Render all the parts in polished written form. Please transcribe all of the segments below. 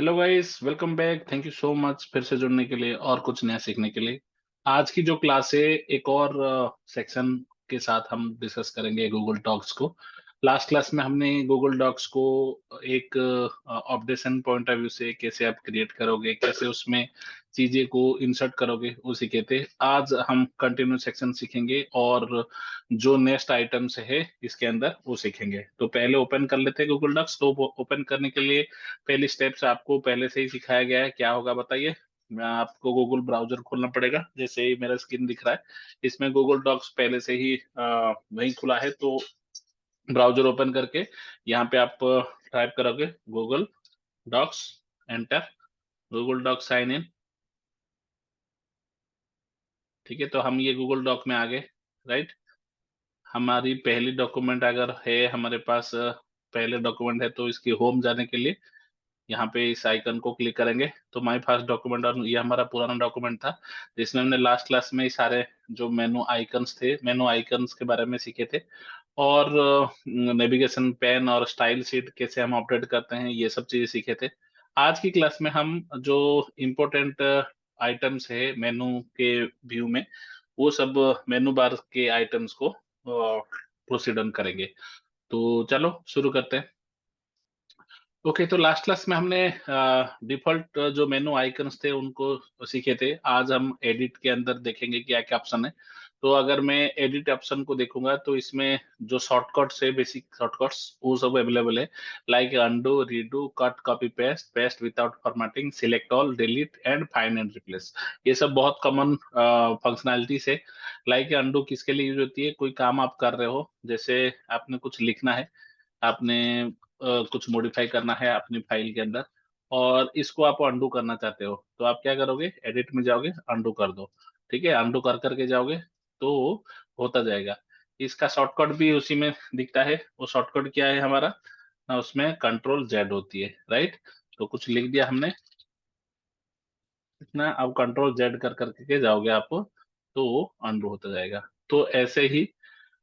Hello guys, welcome back. Thank you so much फिर से जुड़ने के लिए और कुछ नया सीखने के लिए। आज की जो क्लास है, एक और सेक्शन के साथ हम डिस्कस करेंगे गूगल डॉक्स को। लास्ट क्लास में हमने गूगल डॉक्स को एक अपडेशन पॉइंट ऑफ व्यू से कैसे आप क्रिएट करोगे, कैसे उसमें चीजें को इंसर्ट करोगे, वो सीखे थे। आज हम कंटिन्यू सेक्शन सीखेंगे और जो नेक्स्ट आइटम्स है इसके अंदर वो सीखेंगे। तो पहले ओपन कर लेते हैं गूगल डॉक्स। तो ओपन करने के लिए पहली स्टेप्स आपको पहले से ही सिखाया गया है। क्या होगा बताइए। मैं आपको गूगल ब्राउजर खोलना पड़ेगा। जैसे ही मेरा स्क्रीन दिख रहा है, इसमें गूगल डॉक्स पहले से ही वहीं खुला है। तो ब्राउजर ओपन करके यहाँ पे आप टाइप करोगे Google Docs, enter. Google Docs sign in. ठीक है, तो हम ये गूगल डॉक में आ गए। राइट। हमारी पहली डॉक्यूमेंट अगर है हमारे पास, पहले डॉक्यूमेंट है, तो इसकी होम जाने के लिए यहाँ पे इस आइकन को क्लिक करेंगे तो माय फर्स्ट डॉक्यूमेंट। और ये हमारा पुराना डॉक्यूमेंट था जिसमें हमने लास्ट क्लास में ये सारे जो मेनू आइकन्स थे, मेनू आइकन्स के बारे में सीखे थे। और नेविगेशन पेन और स्टाइल शीट कैसे हम अपडेट करते हैं, ये सब चीजें सीखे थे। आज की क्लास में हम जो इम्पोर्टेंट आइटम्स है मेनू के व्यू में, वो सब मेनू बार के आइटम्स को प्रोसीड करेंगे। तो चलो शुरू करते हैं। ओके, तो लास्ट क्लास में हमने डिफॉल्ट जो मेनू आइकन्स थे उनको सीखे थे। आज हम एडिट के अंदर देखेंगे क्या क्या ऑप्शन है। तो अगर मैं एडिट ऑप्शन को देखूंगा तो इसमें जो शॉर्टकट्स है, बेसिक शॉर्टकट्स, वो सब अवेलेबल है। Like undo, redo, cut, copy, paste, paste without formatting, select all, delete and find and replace. ये सब बहुत कॉमन फंक्शनैलिटीज है। लाइक अंडू किसके लिए यूज होती है? कोई काम आप कर रहे हो, जैसे आपने कुछ लिखना है, आपने कुछ मॉडिफाई करना है अपनी फाइल के अंदर, और इसको आप अंडू करना चाहते हो, तो आप क्या करोगे? एडिट में जाओगे, अंडू कर दो। ठीक है, अंडू कर करके जाओगे तो होता जाएगा। इसका शॉर्टकट भी उसी में दिखता है। वो शॉर्टकट क्या है हमारा? उसमें कंट्रोल जेड होती है। राइट। तो कुछ लिख दिया हमने इतना, अब कंट्रोल जेड कर करके के जाओगे आप, तो वो अंडू होता जाएगा। तो ऐसे ही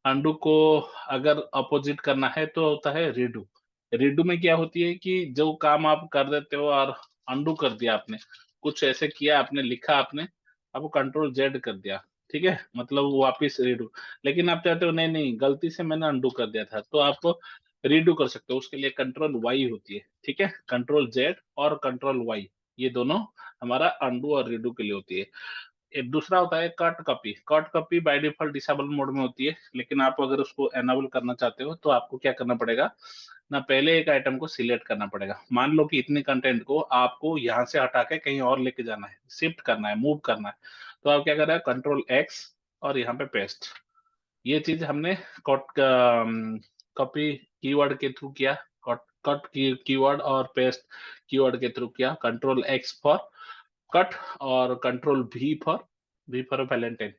अंडू को अगर अपोजिट करना है तो होता है रीडू। रीडू में क्या होती है कि जो काम आप कर देते हो और अंडू कर दिया आपने, कुछ ऐसे किया आपने, लिखा आपने, आपको कंट्रोल जेड कर दिया। ठीक है, मतलब वो वापिस रीडू। लेकिन आप चाहते हो नहीं नहीं, गलती से मैंने अंडू कर दिया था, तो आप रीडू कर सकते हो। उसके लिए कंट्रोल वाई होती है। ठीक है, कंट्रोल जेड और कंट्रोल वाई, ये दोनों हमारा अंडू और रीडू के लिए होती है। एक दूसरा होता है cut copy. Cut copy by default disable mode में होती है, लेकिन आप अगर उसको एनेबल करना चाहते हो तो आपको क्या करना पड़ेगा ना, पहले एक आइटम को सिलेक्ट करना पड़ेगा। मान लो कि इतने कंटेंट को आपको यहाँ से हटा के कहीं और लेके जाना है, शिफ्ट करना है, मूव करना है। तो आप क्या कर रहे हैं? कंट्रोल एक्स और यहाँ पे पेस्ट। ये चीज हमने कट कॉपी कीवर्ड के थ्रू किया, कट कट की कीवर्ड और पेस्ट कीवर्ड के थ्रू किया। कंट्रोल एक्स फॉर कट और control we for Valentine,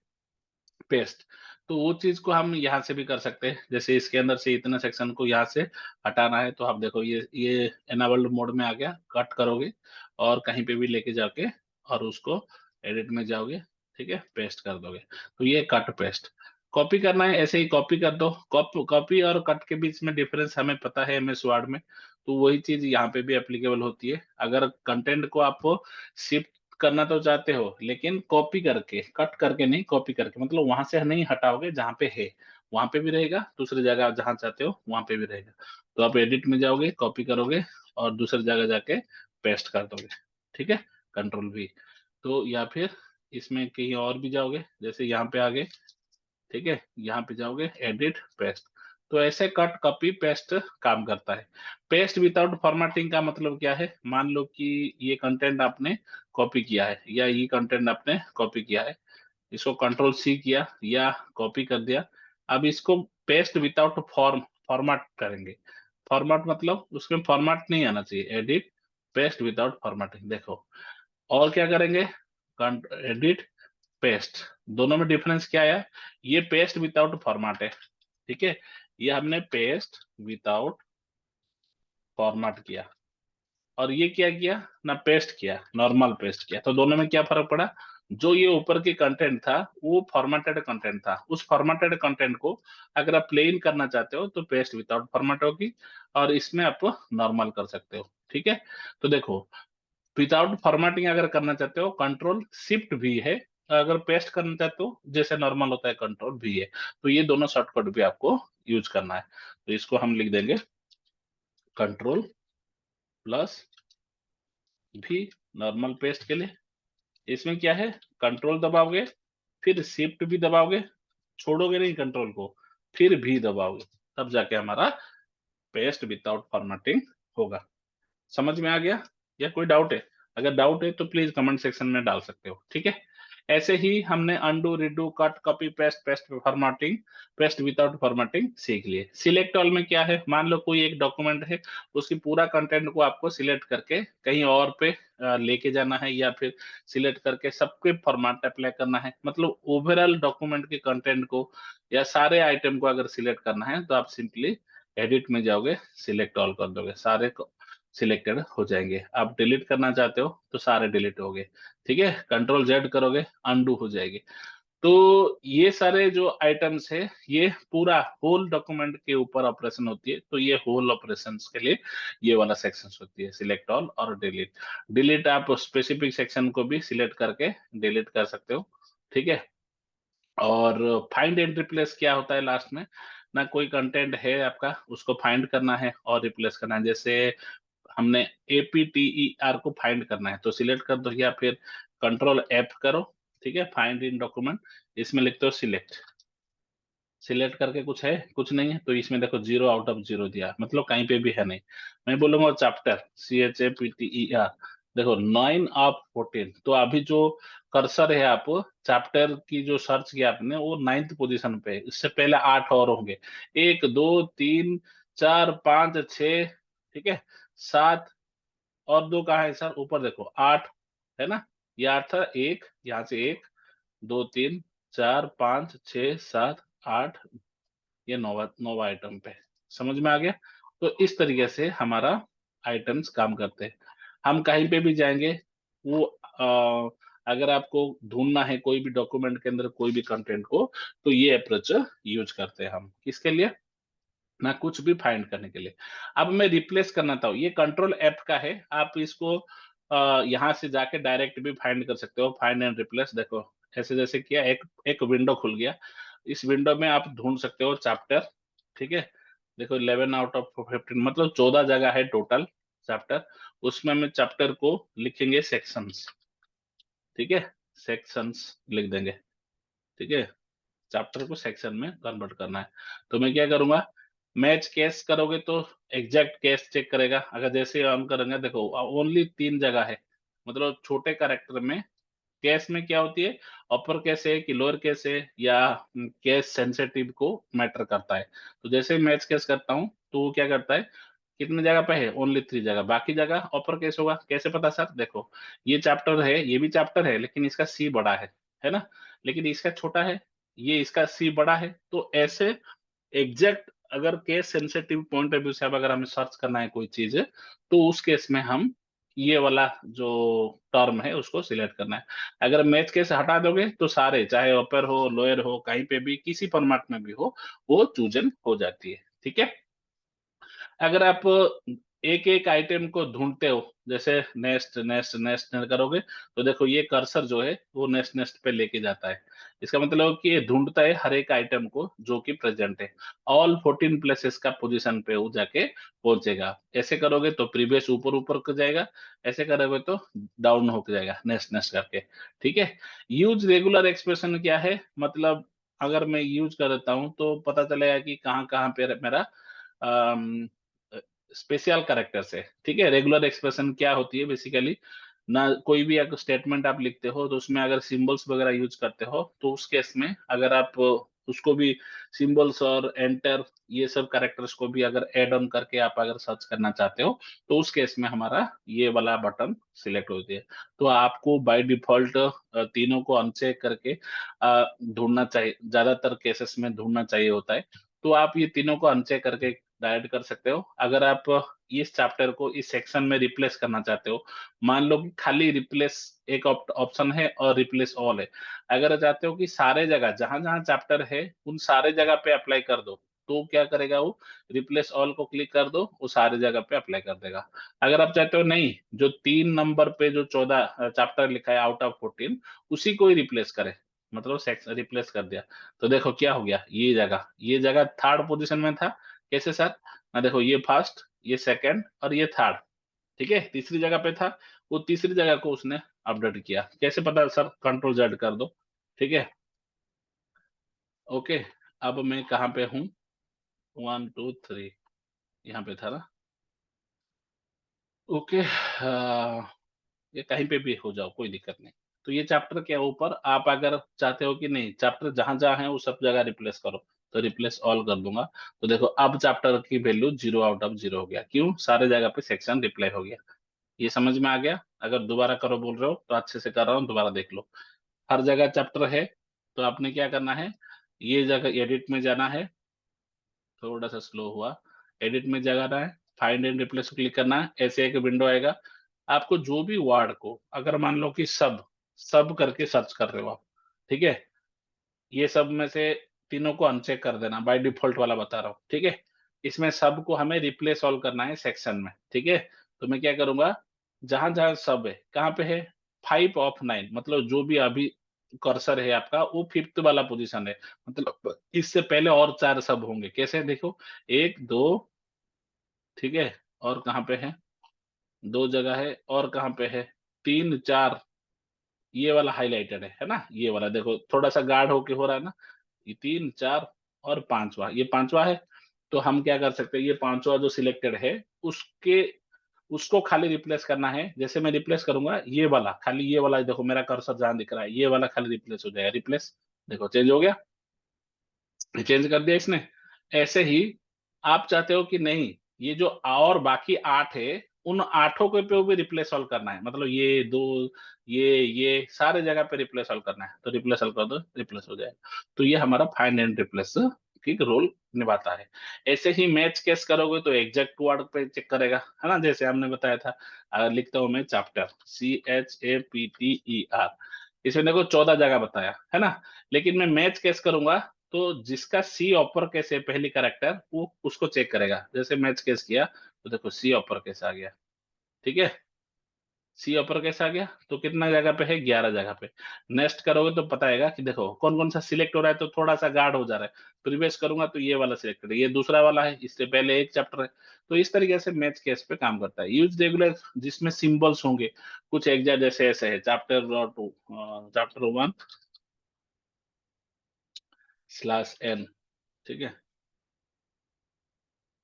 paste. तो वो चीज को हम यहाँ से भी कर सकते हैं। जैसे इसके अंदर से इतना सेक्शन को यहाँ से हटाना है, तो आप देखो ये एनाबल्ड मोड में आ गया। कट करोगे और कहीं पे भी लेके जाके और उसको एडिट में जाओगे, ठीक है, पेस्ट कर दोगे। तो ये कट पेस्ट। कॉपी करना है, ऐसे ही कॉपी कर दो। कॉपी और कट के बीच में डिफरेंस हमें पता है एमएस वर्ड में। तो वही चीज यहाँ पे भी एप्लीकेबल होती है। अगर कंटेंट को आप शिफ्ट करना तो चाहते हो, लेकिन कॉपी करके, कट करके नहीं, कॉपी करके, मतलब वहां से नहीं हटाओगे, जहां पे है वहां पे भी रहेगा, दूसरी जगह आप जहां चाहते हो वहां पे भी रहेगा। तो आप एडिट में जाओगे, कॉपी करोगे और दूसरी जगह जाके पेस्ट कर दोगे। ठीक है, कंट्रोल वी। तो या फिर इसमें कहीं और भी जाओगे, जैसे यहाँ पे आगे, ठीक है, यहाँ पे जाओगे, एडिट, पेस्ट। तो ऐसे कट कॉपी पेस्ट काम करता है। पेस्ट विदाउट फॉर्मेटिंग का मतलब क्या है? मान लो कि ये कंटेंट आपने कॉपी किया है, या ये कंटेंट आपने कॉपी किया है, इसको कंट्रोल सी किया या कॉपी कर दिया। अब इसको पेस्ट विदाउट फॉर्मेट करेंगे। फॉर्मेट मतलब उसमें फॉर्मेट नहीं आना चाहिए। एडिट, पेस्ट विदाउट फॉर्मेटिंग, देखो। और क्या करेंगे? एडिट, पेस्ट, दोनों में डिफरेंस क्या है? ये पेस्ट विदाउट फॉर्मेट है। ठीक है, ये हमने पेस्ट विदाउट फॉर्मेट किया, और ये क्या किया ना, पेस्ट किया, नॉर्मल पेस्ट किया। तो दोनों में क्या फर्क पड़ा? जो ये ऊपर की कंटेंट था वो फॉर्मेटेड कंटेंट था। उस फॉर्मेटेड कंटेंट को अगर आप प्लेन करना चाहते हो तो पेस्ट विदाउट फॉर्मेट होगी, और इसमें आप नॉर्मल कर सकते हो। ठीक है, तो देखो, विदाउट फॉर्मेटिंग अगर करना चाहते हो कंट्रोल शिफ्ट भी है, अगर पेस्ट करना चाहते हो जैसे नॉर्मल होता है कंट्रोल भी है। तो ये दोनों शॉर्टकट भी आपको यूज करना है। तो इसको हम लिख देंगे कंट्रोल प्लस भी नॉर्मल पेस्ट के लिए। इसमें क्या है, कंट्रोल दबाओगे फिर शिफ्ट भी दबाओगे, छोड़ोगे नहीं कंट्रोल को, फिर भी दबाओगे, तब जाके हमारा पेस्ट विदाउट फॉर्मेटिंग होगा। समझ में आ गया या कोई डाउट है? अगर डाउट है तो प्लीज कमेंट सेक्शन में डाल सकते हो, ठीक है। ऐसे ही हमने undo, redo, cut, copy, paste, paste formatting, paste without formatting सीख लिए। सिलेक्ट ऑल में क्या है, मान लो कोई एक डॉक्यूमेंट है, उसकी पूरा कंटेंट को आपको सिलेक्ट करके कहीं और पे लेके जाना है, या फिर सिलेक्ट करके सबके फॉर्मेट अप्लाई करना है, मतलब ओवरऑल डॉक्यूमेंट के कंटेंट को या सारे आइटम को अगर सिलेक्ट करना है तो आप सिंपली एडिट में जाओगे, सिलेक्ट ऑल कर दोगे, सारे सिलेक्टेड हो जाएंगे। आप डिलीट करना चाहते हो तो सारे डिलीट हो गए, ठीक है। कंट्रोल जेड करोगे अनडू हो जाएगी। तो ये सारे जो आइटम्स है ये पूरा होल डॉक्यूमेंट के ऊपर ऑपरेशन होती है, तो ये होल ऑपरेशंस के लिए ये वाला सेक्शंस होती है, सिलेक्ट ऑल और डिलीट। डिलीट आप स्पेसिफिक सेक्शन को भी सिलेक्ट करके डिलीट कर सकते हो, ठीक है। और फाइंड एंड रिप्लेस क्या होता है, लास्ट में ना कोई कंटेंट है आपका उसको फाइंड करना है और रिप्लेस करना है। जैसे हमने APTER को फाइंड करना है तो सिलेक्ट कर दो, या फिर कंट्रोल F करो, ठीक है, फाइंड इन डॉक्यूमेंट, इसमें लिखते हो सिलेक्ट। सिलेक्ट करके कुछ है, कुछ नहीं है, तो इसमें देखो 0 आउट ऑफ 0 दिया, मतलब कहीं पे भी है नहीं। मैं बोलूंगा चैप्टर, CHAPTER, देखो 9 ऑफ 14, तो अभी जो कर्सर है आप चैप्टर की जो सर्च किया आपने वो 9th पोजीशन पे है, इससे पहले 8 और होंगे, 1 2 3 4 5 6, ठीक है, 7, और 2 कहाँ है सर, ऊपर देखो 8 है ना, ये 8 था, एक यहाँ से 1 2 3 4 5 6 7 8, ये नौवा नौवा आइटम पे। समझ में आ गया? तो इस तरीके से हमारा आइटम्स काम करते हैं। हम कहीं पे भी जाएंगे, वो अगर आपको ढूंढना है कोई भी डॉक्यूमेंट के अंदर कोई भी कंटेंट को, तो ये अप्रोच यूज करते हैं हम, किसके लिए ना, कुछ भी फाइंड करने के लिए। अब मैं रिप्लेस करना था, ये कंट्रोल F का है, आप इसको यहाँ से जाके डायरेक्ट भी फाइंड कर सकते हो, फाइंड एंड रिप्लेस। देखो ऐसे जैसे किया, एक एक विंडो खुल गया, इस विंडो में आप ढूंढ सकते हो चैप्टर, ठीक है। देखो 11 आउट ऑफ 15, मतलब 14 जगह है टोटल चैप्टर, उसमें हम चैप्टर को लिखेंगे सेक्शंस, ठीक है, सेक्शंस लिख देंगे, ठीक है। चैप्टर को सेक्शन में कन्वर्ट करना है, तो मैं क्या करूंगा, मैच केस करोगे तो एग्जैक्ट केस चेक करेगा। अगर जैसे हम करेंगे, देखो ओनली 3 जगह है, मतलब छोटे कैरेक्टर में केस में क्या होती है, अपर केस है कि लोअर केस है, या केस सेंसिटिव को मैटर करता है। तो जैसे मैच केस करता हूँ तो वो क्या करता है, कितने जगह पे है, ओनली 3 जगह, बाकी जगह अपर केस होगा। कैसे पता सर, देखो ये चैप्टर है, ये भी चैप्टर है, लेकिन इसका सी बड़ा है ना, लेकिन इसका छोटा है, ये इसका सी बड़ा है, तो ऐसे एग्जैक्ट अगर case sensitive point of view से अब अगर हमें सर्च करना है कोई चीज, तो उस केस में हम ये वाला जो टर्म है उसको सिलेक्ट करना है। अगर मैच केस हटा दोगे तो सारे, चाहे अपर हो लोअर हो कहीं पे भी किसी फॉर्मेट में भी हो, वो चूजन हो जाती है, ठीक है। अगर आप एक एक आइटम को ढूंढते हो, जैसे नेक्स्ट नेक्स्ट नेक्स्ट करोगे, तो देखो ये कर्सर जो है वो नेक्स्ट नेक्स्ट पे लेके जाता है। इसका मतलब कि ये ढूंढता है हर एक आइटम को जो कि प्रेजेंट है, ऑल 14 प्लेसेस का पोजीशन पे वो जाके पहुंचेगा। ऐसे करोगे तो प्रीवियस ऊपर ऊपर को जाएगा, ऐसे करोगे तो डाउन होके जाएगा नेक्स्ट नेक्स्ट करके, ठीक है। यूज रेगुलर एक्सप्रेशन क्या है, मतलब अगर मैं यूज कर देता हूँ तो पता चलेगा कि कहाँ कहाँ पे मेरा स्पेशल कैरेक्टर्स है, ठीक है। रेगुलर एक्सप्रेशन क्या होती है बेसिकली ना, कोई भी अगर स्टेटमेंट आप लिखते हो तो उसमें अगर सिंबल्स वगैरह यूज करते हो, तो उस केस में अगर आप उसको भी सिंबल्स और एंटर ये सब कैरेक्टर्स को भी अगर ऐड ऑन करके आप अगर सर्च करना चाहते हो, तो उस केस में हमारा ये वाला बटन सिलेक्ट होती है। तो आपको बाय डिफॉल्ट तीनों को अनचेक करके ढूंढना चाहिए, ज्यादातर केसेस में ढूंढना चाहिए होता है। तो आप ये तीनों को अनचेक करके डायरेक्ट कर सकते हो। अगर आप इस चैप्टर को इस सेक्शन में रिप्लेस करना चाहते हो, मान लो कि खाली रिप्लेस एक ऑप्शन है और रिप्लेस ऑल है, अगर चाहते हो कि सारे जगह जहां जहां चैप्टर है उन सारे जगह पे अप्लाई कर दो, तो क्या करेगा वो, रिप्लेस ऑल को क्लिक कर दो, वो सारी जगह पे अप्लाई कर देगा। अगर आप चाहते हो नहीं, जो 3 नंबर पे जो 14 चैप्टर लिखा है आउट ऑफ 14, उसी को ही रिप्लेस करे, मतलब सेक्शन रिप्लेस कर दिया, तो देखो क्या हो गया, ये जगह थर्ड पोजीशन में था। कैसे सर? ना देखो, ये फर्स्ट, ये सेकंड और ये थर्ड, ठीक है, तीसरी जगह पे था, वो तीसरी जगह को उसने अपडेट किया। कैसे पता सर? कंट्रोल जेड कर दो, ठीक है। ओके, अब मैं कहाँ पे हूँ? 1 2 3, यहाँ पे था ना। ओके, ये कहीं पे भी हो जाओ, कोई दिक्कत नहीं। तो ये चैप्टर के ऊपर आप अगर चाहते हो कि नहीं, चैप्टर जहां जहां है वो सब जगह रिप्लेस करो, तो रिप्लेस ऑल कर दूंगा। तो देखो, अब चैप्टर की वैल्यू 0 आउट ऑफ 0 हो गया। क्यों? सारे जगह पे सेक्शन रिप्लाई हो गया। ये समझ में आ गया? अगर दोबारा करो बोल रहे हो तो अच्छे से कर रहा हूँ, दोबारा देख लो। हर जगह चैप्टर है, तो आपने क्या करना है, ये जगह एडिट में जाना है, थोड़ा सा स्लो हुआ। एडिट में जाना है, फाइंड एंड रिप्लेस क्लिक करना है, ऐसे एक विंडो आएगा। आपको जो भी वर्ड को, अगर मान लो कि सब सब करके सर्च कर रहे हो आप, ठीक है, ये सब में से तीनों को अनचेक कर देना, बाय डिफॉल्ट वाला बता रहा हूँ, ठीक है। इसमें सब को हमें रिप्लेस ऑल करना है सेक्शन में, ठीक है। तो मैं क्या करूंगा, जहां जहां सब है, कहाँ पे है, 5 ऑफ 9, मतलब जो भी अभी कर्सर है आपका वो फिफ्थ वाला पोजीशन है, मतलब इससे पहले और 4 सब होंगे। कैसे? देखो, 1 2, ठीक है, और कहाँ पे है, 2 जगह है, और कहाँ पे है, 3 4, ये वाला हाईलाइटेड है ना, ये वाला देखो थोड़ा सा गाढ़ होके हो रहा है ना, ये 3 4 और पांचवा, ये पांचवा है। तो हम क्या कर सकते हैं, ये पांचवा जो सिलेक्टेड है, उसके उसको खाली रिप्लेस करना है। जैसे मैं रिप्लेस करूंगा, ये वाला खाली, ये वाला देखो मेरा कर्सर जहां दिख रहा है, ये वाला खाली रिप्लेस हो जाएगा। रिप्लेस, देखो चेंज हो गया, चेंज कर दिया इसने। ऐसे ही आप चाहते हो कि नहीं, ये जो और बाकी 8 है, उन आठों के पे भी रिप्लेस ऑल करना है, मतलब ये दो, ये सारे जगह पे रिप्लेस ऑल करना है, तो रिप्लेस ऑल कर दो, रिप्लेस हो जाएगा। तो ये हमारा फाइंड एंड रिप्लेस की रोल निभाता है। ऐसे ही मैच केस करोगे तो एग्जैक्ट वर्ड पे चेक करेगा, है ना, जैसे हमने बताया था। लिखता हूं मैं चैप्टर, CHAPTER, इसमें देखो 14 जगह बताया है ना। लेकिन मैं मैच केस करूंगा, तो जिसका सी अपर केस है पहली कैरेक्टर, वो उसको चेक करेगा। जैसे मैच केस किया, तो देखो सी अपर केस आ गया, ठीक है। सी अपर केस आ गया, तो कितना जगह पे है, 11 जगह पे। नेक्स्ट करोगे तो पता आएगा कि देखो कौन कौन सा सिलेक्ट हो रहा है, तो थोड़ा सा गार्ड हो जा रहा है। प्रीवियस करूंगा तो ये वाला सिलेक्टेड है, ये दूसरा वाला है, इससे पहले एक चैप्टर है। तो इस तरीके से मैच केस पे काम करता है। यूज रेगुलर, जिसमें सिंबल्स होंगे कुछ एग्जैक्ट, जैसे ऐसे है चैप्टर 2, चैप्टर 1 स्लैश एन, ठीक है,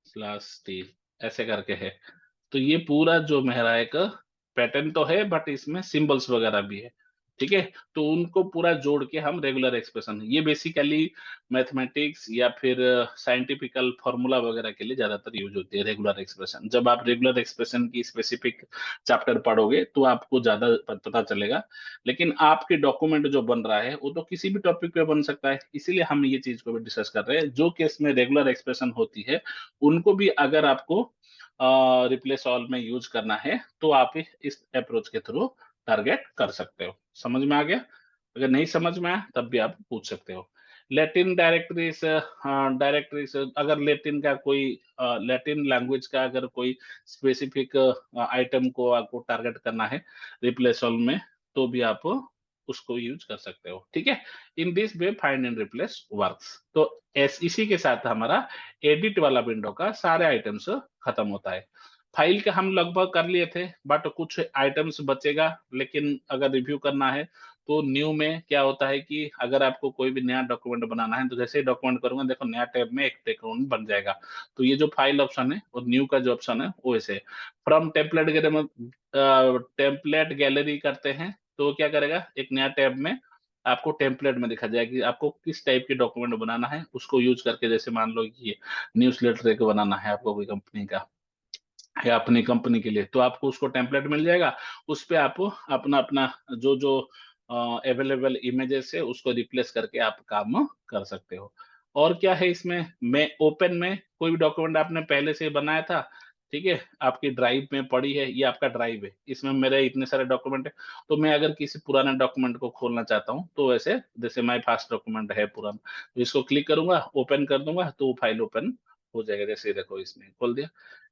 स्लैश टी, ऐसे करके है। तो ये पूरा जो मेरा एक पैटर्न तो है, बट इसमें सिंबल्स वगैरह भी है, ठीक है। तो उनको पूरा जोड़ के हम रेगुलर एक्सप्रेशन, ये बेसिकली मैथमेटिक्स या फिर साइंटिफिकल फॉर्मूला वगैरह के लिए ज्यादातर यूज होती है रेगुलर एक्सप्रेशन। जब आप रेगुलर एक्सप्रेशन की स्पेसिफिक चैप्टर पढ़ोगे तो आपको ज्यादा पता चलेगा। लेकिन आपके डॉक्यूमेंट जो बन रहा है वो तो किसी भी टॉपिक पे बन सकता है, इसीलिए हम ये चीज को भी डिस्कस कर रहे हैं। जो केस में रेगुलर एक्सप्रेशन होती है, उनको भी अगर आपको रिप्लेस ऑल में यूज करना है, तो आप इस अप्रोच के थ्रू टारगेट कर सकते हो। समझ में आ गया? अगर नहीं समझ में आया तब भी आप पूछ सकते हो। लैटिन डायरेक्टरीज, डायरेक्टरीज, अगर लैटिन का कोई, लैटिन लैंग्वेज का अगर कोई स्पेसिफिक आइटम को आपको टारगेट करना है रिप्लेस ऑल में, तो भी आप उसको यूज कर सकते हो, ठीक है। In this way find and replace works. तो इसी के साथ हमारा एडिट वाला विंडो का सारे आइटम्स खत्म होता है। फाइल के हम लगभग कर लिए थे, बट कुछ आइटम्स बचेगा। लेकिन अगर रिव्यू करना है तो न्यू में क्या होता है कि अगर आपको कोई भी नया डॉक्यूमेंट बनाना है, तो जैसे ही डॉक्यूमेंट करूंगा, देखो नया टैब में एक डॉक्यूमेंट बन जाएगा। तो ये जो फाइल ऑप्शन है और न्यू का जो ऑप्शन है वो ऐसे, from template gallery, template gallery करते हैं, तो क्या करेगा, एक नया टैब में आपको टेम्पलेट में दिखा जाएगा कि आपको किस टाइप की डॉक्यूमेंट बनाना है, उसको यूज करके। जैसे मान लो कि ये न्यूज़लेटर एक बनाना है आपको कोई कंपनी का, या अपनी कंपनी के लिए, तो आपको उसको टेम्पलेट मिल जाएगा। उस पे आप अपना अपना जो जो अवेलेबल इमेजेस है उसको रिप्लेस करके आप काम कर सकते हो। और क्या है इसमें, मैं ओपन में कोई भी डॉक्यूमेंट आपने पहले से बनाया था, ठीक है? आपकी ड्राइव में पड़ी है, ये आपका ड्राइव है, इसमें मेरे इतने सारे डॉक्यूमेंट है। तो मैं अगर किसी पुराने डॉक्यूमेंट को खोलना चाहता हूँ, तो वैसे जैसे माय पास्ट डॉक्यूमेंट है पुराना, तो इसको क्लिक करूँगा, ओपन कर दूँगा, तो वो फाइल ओपन हो जाएगा। जैसे ये देखो इसमें खोल दिया,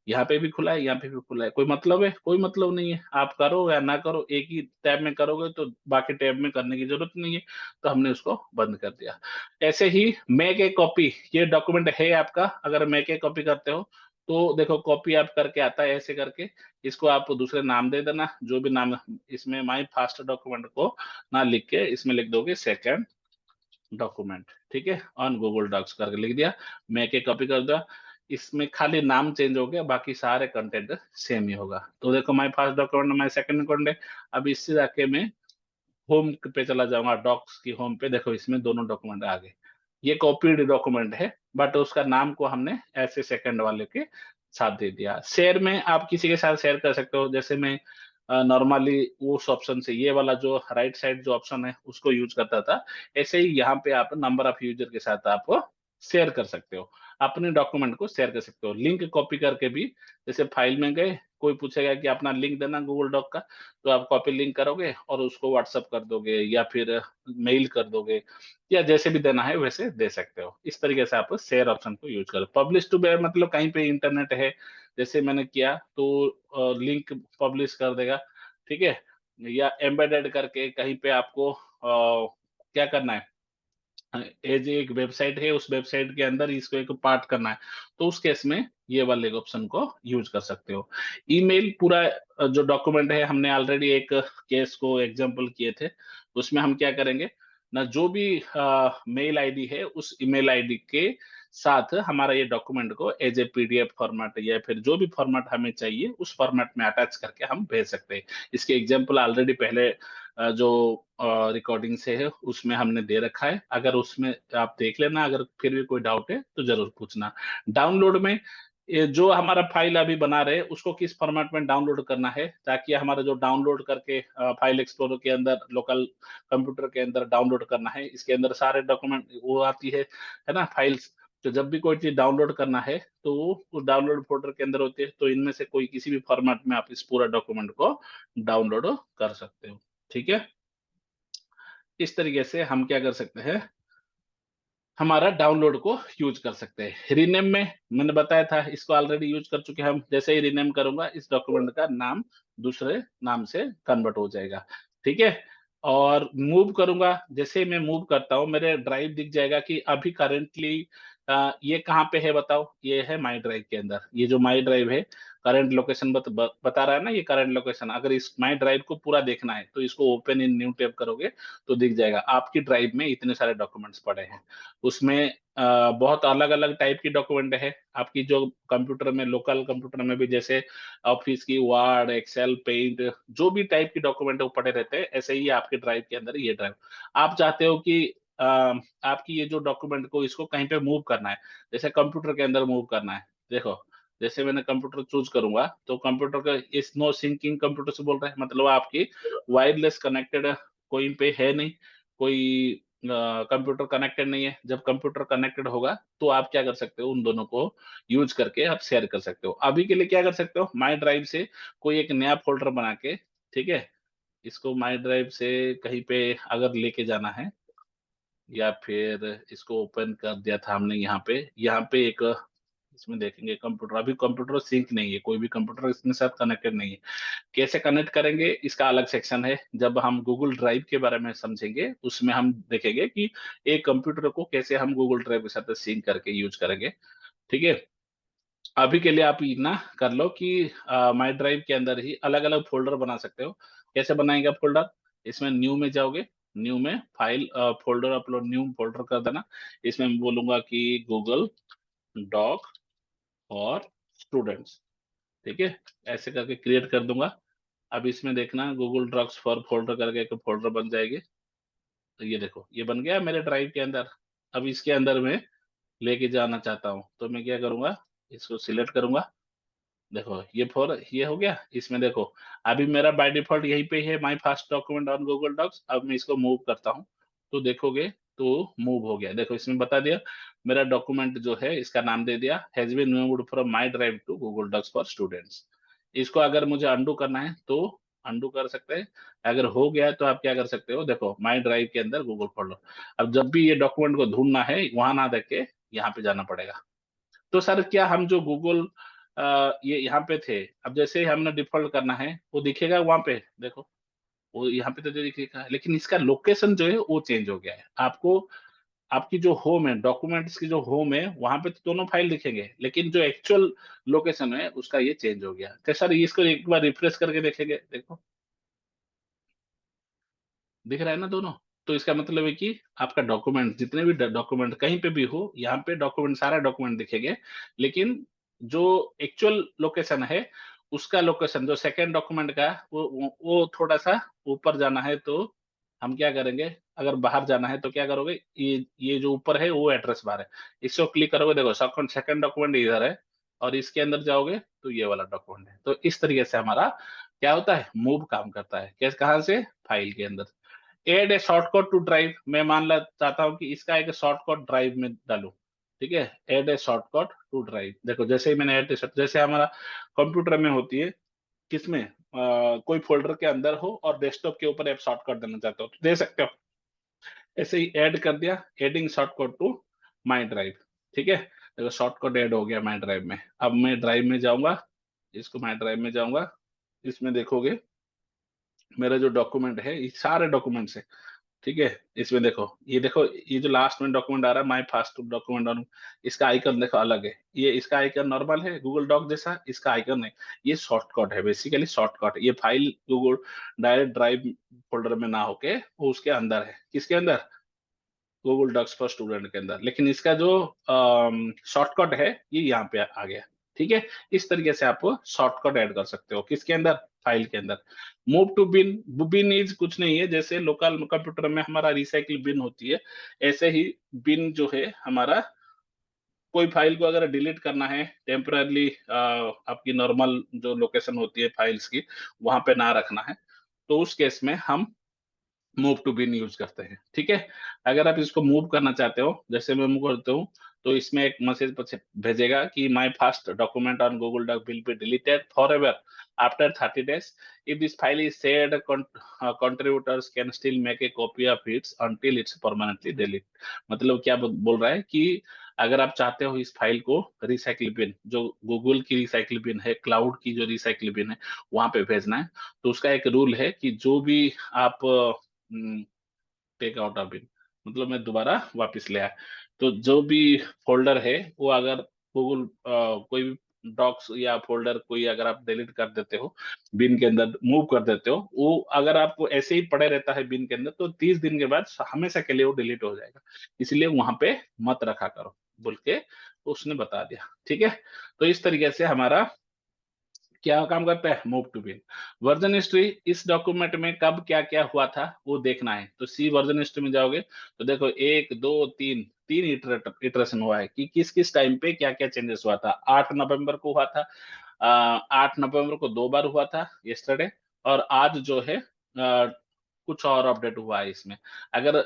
यहाँ पे भी खुला है, यहाँ पे भी खुला है। कोई मतलब है? कोई मतलब नहीं है। आप करो या ना करो, एक ही टैब में करोगे तो बाकी टैब में करने की ज़रूरत नहीं है, तो हमने उसको बंद कर दिया। ऐसे ही मेक ए कॉपी, ये डॉक्यूमेंट है आपका, अगर मेक ए कॉपी करते हो, तो देखो कॉपी आप करके आता है ऐसे करके, इसको आप दूसरे नाम दे देना, जो भी नाम इसमें माय फास्ट डॉक्यूमेंट को ना लिख के इसमें लिख दोगे सेकंड डॉक्यूमेंट, ठीक है? ऑन गूगल डॉक्स करके लिख दिया, मेक ए कॉपी कर दिया, इसमें खाली नाम चेंज हो गया, बाकी सारे कंटेंट सेम ही होगा। तो देखो my first document, my second document है। अब इससे जाके मैं होम पे चला जाऊँगा, डॉक्स की होम पे, देखो इसमें दोनों डॉक्यूमेंट आ गए। ये कॉपीड डॉक्यूमेंट है, बट उसका नाम को हमने ऐसे सेकंड वाले के साथ दे दिया। शेयर में आप किसी के साथ शेयर कर सकते हो, जैसे मैं नॉर्मली उस ऑप्शन से ये वाला जो राइट साइड जो ऑप्शन है, उसको यूज़ करता था। ऐसे ही यहाँ पे आप नंबर ऑफ यूज़र के साथ आप शेयर कर सकते हो। अपने डॉक्यूमेंट को शेयर कर सकते हो। लिंक कॉपी करके भी, जैसे फाइल में गए, कोई पूछेगा कि अपना लिंक देना गूगल डॉक का, तो आप कॉपी लिंक करोगे और उसको व्हाट्सएप कर दोगे या फिर मेल कर दोगे, या जैसे भी देना है वैसे दे सकते हो। इस तरीके से आप शेयर ऑप्शन को यूज़ करो। पब्लिश टू बेयर मतलब कहीं पे इंटरनेट है, जैसे मैंने किया तो लिंक पब्लिश कर देगा, ठीक है? या एम्बेडेड करके कहीं पे आपको क्या करना है, एज एक वेबसाइट है, उस वेबसाइट के अंदर इसको एक पार्ट करना है, तो उस केस में ये वाले ऑप्शन को यूज़ कर सकते हो। ईमेल पूरा जो डॉक्यूमेंट है, हमने ऑलरेडी एक केस को एग्ज़ाम्पल किए थे, उसमें हम क्या करेंगे ना, जो भी मेल आईडी है, उस ईमेल आईडी के साथ हमारा ये डॉक्यूमेंट को एज ए पीडीएफ फॉर्मेट या फिर जो भी फॉर्मेट हमें चाहिए, उस फॉर्मेट में अटैच करके हम भेज सकते हैं। इसके एग्ज़ाम्पल ऑलरेडी पहले जो रिकॉर्डिंग से है उसमें हमने दे रखा है। अगर उसमें आप देख लेना, अगर फिर भी कोई डाउट है तो ज़रूर पूछना। डाउनलोड में ये जो हमारा फ़ाइल अभी बना रहे हैं उसको किस फ़ॉर्मेट में डाउनलोड करना है, ताकि हमारा जो डाउनलोड करके फ़ाइल एक्सप्लोरर के अंदर लोकल कंप्यूटर के अंदर डाउनलोड करना है, इसके अंदर सारे डॉक्यूमेंट वो आती है ना फ़ाइल्स। तो जब भी कोई चीज़ डाउनलोड करना है तो वो उस डाउनलोड फ़ोल्डर के अंदर होती है, तो इनमें से कोई किसी भी फ़ॉर्मेट में आप इस पूरा डॉक्यूमेंट को डाउनलोड कर सकते हो। ठीक है? इस तरीके से हम क्या कर सकते हैं, हमारा डाउनलोड को यूज़ कर सकते हैं। रीनेम में मैंने बताया था, इसको ऑलरेडी यूज़ कर चुके हैं हम। जैसे ही रीनेम करूँगा, इस डॉक्यूमेंट का नाम दूसरे नाम से कन्वर्ट हो जाएगा, ठीक है? और मूव करूँगा, जैसे ही मैं मूव करता हूँ, मेरे ड्राइव दिख जाएगा कि अभी करंटली ये कहाँ पे है बताओ? ये है माई ड्राइव के अंदर। ये जो माई ड्राइव है, करंट लोकेशन बता रहा है ना, ये करंट लोकेशन। अगर इस माई ड्राइव को पूरा देखना है, तो इसको ओपन इन न्यू टैब करोगे, तो दिख जाएगा आपकी ड्राइव में इतने सारे डॉक्यूमेंट्स पड़े हैं। उसमें बहुत अलग-अलग टाइप की डॉक्यूमेंट है। आपकी जो कंप्यूटर में, लोकल कंप्यूटर में भी, जैसे ऑफ़िस की वर्ड, एक्सेल, पेंट, जो भी टाइप की डॉक्यूमेंट है वो पड़े रहते हैं, ऐसे ही आपके ड्राइव के अंदर ये ड्राइव। आप चाहते हो कि अ, आपकी ये जो डॉक्यूमेंट को इसको कहीं पे मूव करना है, जैसे कंप्यूटर के अंदर मूव करना है। देखो, जैसे मैंने कंप्यूटर चूज़ करूँगा, तो कंप्यूटर का इस नो सिंकिंग कंप्यूटर से बोल रहा है, मतलब आपकी वायरलेस कनेक्टेड कोई पे है नहीं, कोई कंप्यूटर कनेक्टेड नहीं है। जब कंप्यूटर कनेक्टेड होगा, तो आप क्या कर सकते हो, उन दोनों को यूज़ करके आप शेयर कर सकते हो। अभी के लिए क्या कर सकते हो, माई ड्राइव से कोई एक नया फ़ोल्डर बना के, ठीक है? इसको माई ड्राइव से कहीं पे अगर लेके जाना है, या फिर इसको ओपन कर दिया था हमने यहाँ पे एक इसमें देखेंगे कंप्यूटर, अभी कंप्यूटर सिंक नहीं है, कोई भी कंप्यूटर इसके साथ कनेक्टेड नहीं है। कैसे कनेक्ट करेंगे, इसका अलग सेक्शन है। जब हम गूगल ड्राइव के बारे में समझेंगे, उसमें हम देखेंगे कि एक कंप्यूटर को कैसे हम गूगल ड्राइव के साथ सिंक करके यूज़ करेंगे, ठीक है? अभी के लिए आप इतना कर लो कि माई ड्राइव के अंदर ही अलग-अलग फ़ोल्डर बना सकते हो। कैसे बनाएँगे आप फ़ोल्डर? इसमें न्यू में जाओगे, न्यू में file folder upload, new folder कर देना। इसमें मैं बोलूँगा कि गूगल डॉक फॉर स्टूडेंट्स, ठीक है? ऐसे करके क्रिएट कर दूँगा। अब इसमें देखना गूगल डॉक्स फॉर फ़ोल्डर करके एक फ़ोल्डर बन जाएगी। तो ये देखो, ये बन गया मेरे ड्राइव के अंदर। अब इसके अंदर मैं लेके जाना चाहता हूँ, तो मैं क्या करूँगा, इसको सिलेक्ट करूँगा। देखो ये हो गया। इसमें देखो, अभी मेरा बाय डिफ़ॉल्ट यहीं पे है, my first document on Google Docs. अब मैं इसको मूव करता हूँ, तो देखोगे तो मूव हो गया। देखो इसमें बता दिया मेरा डॉक्यूमेंट जो है इसका नाम दे दिया has been moved from my drive to Google Docs for students. इसको अगर मुझे अंडू करना है तो अंडू कर सकते हैं। अगर हो गया है तो आप क्या कर सकते हो, देखो माई ड्राइव के अंदर गूगल खोल लो। अब जब भी ये डॉक्यूमेंट को ढूंढना है वहां ना देख के यहाँ पे जाना पड़ेगा। तो सर क्या हम जो गूगल ये यहाँ पे थे, अब जैसे ही हमने डिफॉल्ट करना है वो दिखेगा वहां पे, देखो वो यहाँ पे तो जो दिखेगा, लेकिन इसका लोकेशन जो है वो चेंज हो गया है। आपको आपकी जो होम है, डॉक्यूमेंट्स की जो होम है, वहां पे तो दोनों फाइल दिखेंगे, लेकिन जो एक्चुअल लोकेशन है उसका ये चेंज हो गया। तो सर इसको एक बार रिफ्रेश करके देखेंगे, देखो दिख रहा है ना दोनों। तो इसका मतलब है कि आपका डॉक्यूमेंट जितने भी डॉक्यूमेंट कहीं पे भी हो, यहाँ पे डॉक्यूमेंट सारा डॉक्यूमेंट दिखेंगे, लेकिन जो एक्चुअल लोकेशन है उसका लोकेशन जो सेकेंड डॉक्यूमेंट का वो थोड़ा सा ऊपर जाना है। तो हम क्या करेंगे, अगर बाहर जाना है तो क्या करोगे, ये जो ऊपर है वो एड्रेस बार है, इसको क्लिक करोगे, देखो सेकंड सेकंड डॉक्यूमेंट इधर है और इसके अंदर जाओगे तो ये वाला डॉक्यूमेंट है। तो इस तरीके से हमारा क्या होता है, मूव काम करता है। कैसे, कहाँ से, फाइल के अंदर। Add a shortcut to drive, मैं मान ला चाहता हूँ कि इसका एक शॉर्टकट ड्राइव में डालूं। ठीक है, add a shortcut to drive, देखो जैसे ही मैंने एड जैसे हमारा कंप्यूटर में होती है, किसमें कोई फोल्डर के अंदर हो और डेस्कटॉप के ऊपर आप शॉर्टकट देना चाहते हो तो दे सकते हो। ऐसे ही ऐड कर दिया, adding shortcut to my drive. ठीक है, देखो शॉर्टकट ऐड हो गया माई ड्राइव में। अब मैं ड्राइव में जाऊंगा, इसको माई ड्राइव में जाऊंगा, इसमें देखोगे मेरा जो डॉक्यूमेंट है ये सारे डॉक्यूमेंट्स है। ठीक है, इसमें देखो ये जो लास्ट में डॉक्यूमेंट आ रहा है माय फर्स्ट डॉक्यूमेंट ऑन, इसका आइकन देखो अलग है। ये इसका आइकन नॉर्मल है गूगल डॉक जैसा, इसका आइकन है, ये शॉर्टकट है, बेसिकली शॉर्टकट। ये file Google direct drive folder में ना होके वो उसके अंदर है, किसके अंदर, गूगल डॉक्स फॉर स्टूडेंट के अंदर, लेकिन इसका जो शॉर्टकट है ये यहाँ पे आ गया। ठीक है, इस तरीके से आप शॉर्टकट ऐड कर सकते हो किसके अंदर, फाइल के अंदर। Move to bin, bin is कुछ नहीं है, जैसे लोकल कंप्यूटर में हमारा रिसाइकिल बिन होती है, ऐसे ही बिन जो है हमारा, कोई फाइल को अगर डिलीट करना है टेम्परली, आपकी नॉर्मल जो लोकेशन होती है फाइल्स की वहां पे ना रखना है, तो उस केस में हम मूव टू बिन यूज करते हैं। ठीक है, अगर आप इसको मूव करना चाहते हो, जैसे मैं मूव करता हूँ तो इसमें एक मैसेज भेजेगा कि my first document on Google Doc will be deleted forever after 30 days। If this file is shared, contributors can still make a copy of its until its permanently delete. मतलब क्या बोल रहा है कि अगर आप चाहते हो इस फाइल को रिसाइकिल बिन, जो गूगल की रिसाइकिल बिन है, क्लाउड की जो रिसाइकिल बिन है, वहां पे भेजना है, तो उसका एक रूल है कि जो भी आप टेक आउट ऑफ बिन, मतलब मैं दोबारा वापस ले आया, तो जो भी फोल्डर है वो अगर गूगल कोई भी डॉक्स या फोल्डर कोई अगर आप डिलीट कर देते हो, बिन के अंदर मूव कर देते हो, वो अगर आपको ऐसे ही पड़े रहता है बिन के अंदर तो 30 दिन के बाद हमेशा के लिए वो डिलीट हो जाएगा। इसलिए वहां पे मत रखा करो बोल के उसने बता दिया। ठीक है, तो इस तरीके से हमारा क्या काम करता है, move to bin. Version history, इस डॉक्यूमेंट में कब क्या क्या हुआ था वो देखना है, तो सी वर्जन हिस्ट्री में जाओगे तो देखो एक दो तीन तीन इटरेशन हुआ है कि किस किस टाइम पे क्या क्या चेंजेस हुआ था। 8 नवंबर को हुआ था, 8 नवंबर को 2 बार हुआ था यस्टरडे, और आज जो है कुछ और अपडेट हुआ है इसमें। अगर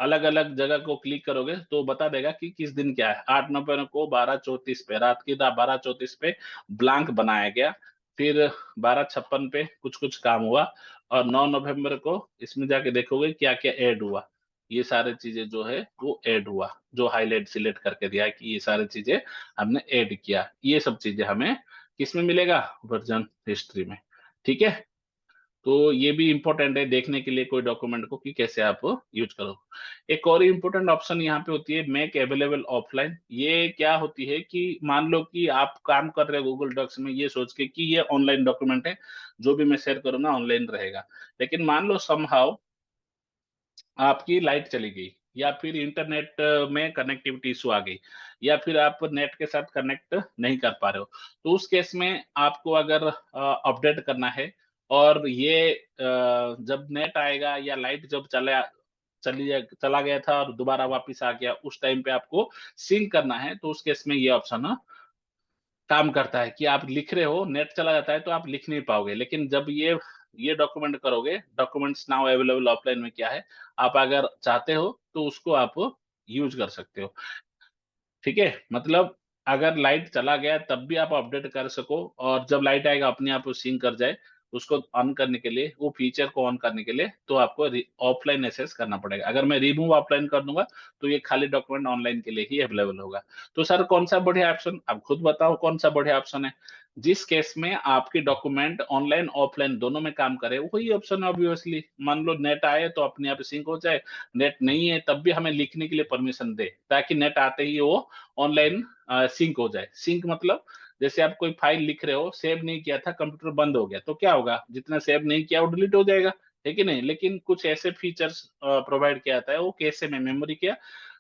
अलग अलग जगह को क्लिक करोगे तो बता देगा कि किस दिन क्या है। 8 नवंबर को 12:34 पे, रात की 12:34 पे ब्लैंक बनाया गया, फिर 12:56 पे कुछ कुछ काम हुआ, और 9 नवंबर को इसमें जाके देखोगे क्या क्या ऐड हुआ। ये सारी चीजें जो है वो ऐड हुआ, जो हाईलाइट सिलेक्ट करके दिया है कि ये सारी चीजें हमने ऐड किया, ये सब चीजें हमें किसमें मिलेगा, वर्जन हिस्ट्री में। ठीक है, तो ये भी इंपॉर्टेंट है देखने के लिए कोई डॉक्यूमेंट को कि कैसे आप यूज करो। एक और इंपॉर्टेंट ऑप्शन यहाँ पे होती है मेक अवेलेबल ऑफलाइन। ये क्या होती है कि मान लो कि आप काम कर रहे हो गूगल डॉक्स में ये सोच के कि ये ऑनलाइन डॉक्यूमेंट है, जो भी मैं शेयर करूंगा ऑनलाइन रहेगा, लेकिन मान लो समहाउ आपकी लाइट चली गई, या फिर इंटरनेट में कनेक्टिविटी इशू आ गई, या फिर आप नेट के साथ कनेक्ट नहीं कर पा रहे हो, तो उस केस में आपको अगर अपडेट करना है, और ये जब नेट आएगा या लाइट जब चला गया था और दोबारा वापस आ गया, उस टाइम पे आपको सिंक करना है, तो उस केस में ये ऑप्शन काम करता है कि आप लिख रहे हो, नेट चला जाता है तो आप लिख नहीं पाओगे, लेकिन जब ये ये डॉक्यूमेंट करोगे, डॉक्यूमेंट्स नाउ अवेलेबल ऑफलाइन में क्या है, आप अगर चाहते हो तो उसको आप यूज कर सकते हो। ठीक है, मतलब अगर लाइट चला गया तब भी आप अपडेट कर सको, और जब लाइट आएगा अपने आप वो सिंक कर जाए, उसको ऑन करने के लिए, वो फीचर को ऑन करने के लिए तो आपको ऑफलाइन एक्सेस करना पड़ेगा। अगर मैं रिमूव ऑफलाइन कर दूंगा तो ये खाली डॉक्यूमेंट ऑनलाइन के लिए ही अवेलेबल होगा। तो सर कौन सा बढ़िया ऑप्शन, आप खुद बताओ कौन सा बढ़िया ऑप्शन है। जिस केस में आपकी डॉक्यूमेंट ऑनलाइन ऑफलाइन दोनों में काम करे वही ऑप्शन है ऑब्वियसली। मान लो नेट आए तो अपने आप सिंक हो जाए, नेट नहीं है तब भी हमें लिखने के लिए परमिशन दे, ताकि नेट आते ही वो ऑनलाइन सिंक हो जाए। सिंक मतलब जैसे आप कोई फाइल लिख रहे हो, सेव नहीं किया था, कंप्यूटर बंद हो गया, तो क्या होगा, जितना सेव नहीं किया वो डिलीट हो जाएगा, है कि नहीं। लेकिन कुछ ऐसे फीचर्स प्रोवाइड किया जाता है, वो कैसे में मेमोरी क्या,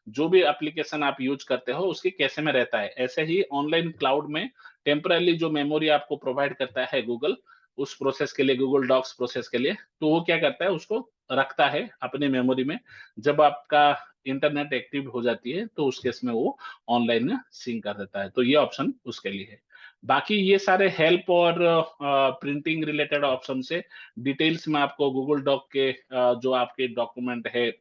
जो भी एप्लीकेशन आप यूज करते हो उसके कैसे में रहता है। ऐसे ही ऑनलाइन क्लाउड में टेम्परली जो मेमोरी आपको प्रोवाइड करता है गूगल, उस प्रोसेस के लिए, गूगल डॉक्स प्रोसेस के लिए, तो वो क्या करता है, उसको रखता है अपनी मेमोरी में। जब आपका इंटरनेट एक्टिव हो जाती है तो उस केस में वो ऑनलाइन सिंक कर देता है, तो ये ऑप्शन उसके लिए है। बाकी ये सारे हेल्प और प्रिंटिंग रिलेटेड ऑप्शन से डिटेल्स में आपको गूगल डॉक के जो आपके डॉक्यूमेंट है,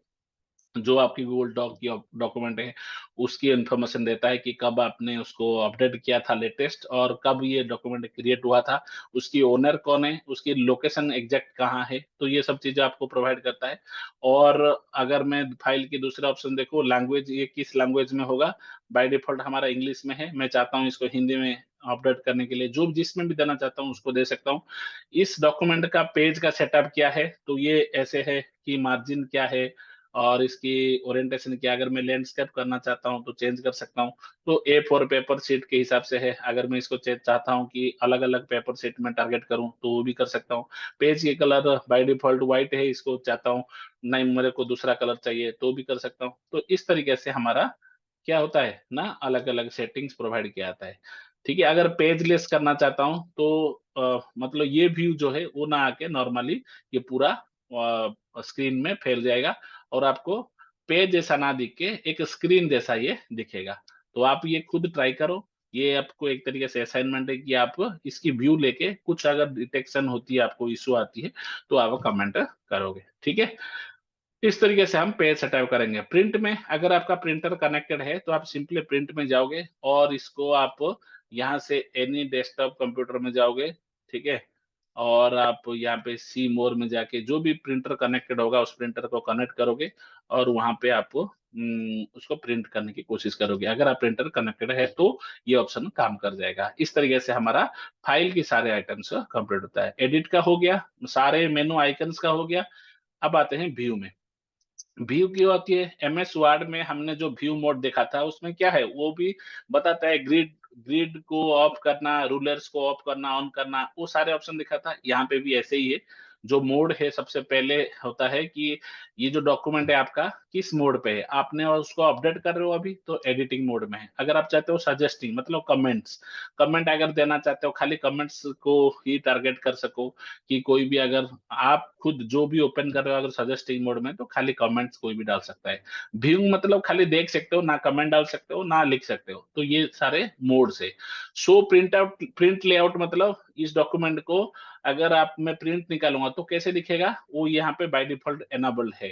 जो आपकी गूगल डॉक की डॉक्यूमेंट है, उसकी इंफॉर्मेशन देता है कि कब आपने उसको अपडेट किया था लेटेस्ट, और कब ये डॉक्यूमेंट क्रिएट हुआ था, उसकी ओनर कौन है, उसकी लोकेशन एग्जैक्ट कहाँ है, तो ये सब चीजें आपको प्रोवाइड करता है। और अगर मैं फाइल की दूसरा ऑप्शन देखो, लैंग्वेज, ये किस लैंग्वेज में होगा, बाय डिफॉल्ट हमारा इंग्लिश में है, मैं चाहता हूँ इसको हिंदी में अपडेट करने के लिए, जो जिसमें भी देना चाहता हूँ उसको दे सकता हूँ। इस डॉक्यूमेंट का पेज का सेटअप क्या है, तो ये ऐसे है कि मार्जिन क्या है और इसकी ओरिएंटेशन क्या, अगर मैं लैंडस्केप करना चाहता हूँ तो चेंज कर सकता हूँ। तो ए फोर पेपर शीट के हिसाब से है, अगर मैं इसको चेंज चाहता हूँ कि अलग अलग पेपर शीट में टारगेट करूँ तो वो भी कर सकता हूँ। पेज की कलर बाय डिफॉल्ट व्हाइट है, इसको चाहता हूँ नहीं मेरे को दूसरा कलर चाहिए तो भी कर सकता हूँ। तो इस तरीके से हमारा क्या होता है ना, अलग अलग सेटिंग्स प्रोवाइड किया जाता है। ठीक है, अगर पेज लेस करना चाहता हूँ तो मतलब ये व्यू जो है वो ना आके नॉर्मली ये पूरा स्क्रीन में फैल जाएगा, और आपको पेज जैसा ना दिख के एक स्क्रीन जैसा ये दिखेगा। तो आप ये खुद ट्राई करो, ये आपको एक तरीके से असाइनमेंट है कि आप इसकी व्यू लेके कुछ अगर डिटेक्शन होती है, आपको इशू आती है, तो आप कमेंट करोगे। ठीक है, इस तरीके से हम पेज सेटअप करेंगे। प्रिंट में अगर आपका प्रिंटर कनेक्टेड है तो आप सिंपली प्रिंट में जाओगे और इसको आप यहाँ से एनी डेस्कटॉप कंप्यूटर में जाओगे। ठीक है, और आप यहाँ पे सी मोर में जाके जो भी प्रिंटर कनेक्टेड होगा उस प्रिंटर को कनेक्ट करोगे, और वहां पे आप उसको प्रिंट करने की कोशिश करोगे। अगर आप प्रिंटर कनेक्टेड है तो ये ऑप्शन काम कर जाएगा। इस तरीके से हमारा फाइल की सारे आइटम्स कंप्लीट होता है। एडिट का हो गया, सारे मेनू आइकन्स का हो गया। अब आते हैं व्यू में। व्यू की होती है, एमएस वर्ड में हमने जो व्यू मोड देखा था उसमें क्या है, वो भी बताता है, ग्रिड ग्रिड को ऑफ करना, रूलर्स को ऑफ करना, ऑन करना, वो सारे ऑप्शन दिखा था। यहाँ पे भी ऐसे ही है। जो मोड है सबसे पहले होता है कि ये जो डॉक्यूमेंट है आपका किस मोड पे है, आपने और उसको अपडेट कर रहे हो अभी तो एडिटिंग मोड में है। अगर आप चाहते हो सजेस्टिंग मतलब कमेंट्स, कमेंट अगर देना चाहते हो, खाली कमेंट्स को ही टारगेट कर सको, कि कोई भी अगर आप खुद जो भी ओपन कर रहे हो अगर सजेस्टिंग मोड में, तो खाली कमेंट्स कोई भी डाल सकता है। व्यूइंग मतलब खाली देख सकते हो, ना कमेंट डाल सकते हो ना लिख सकते हो, तो ये सारे मोड से। Show print out, print layout मतलब इस डॉक्यूमेंट को अगर आप मैं प्रिंट निकालूंगा तो कैसे दिखेगा, वो यहाँ पे बाय डिफॉल्ट एनाबल्ड है।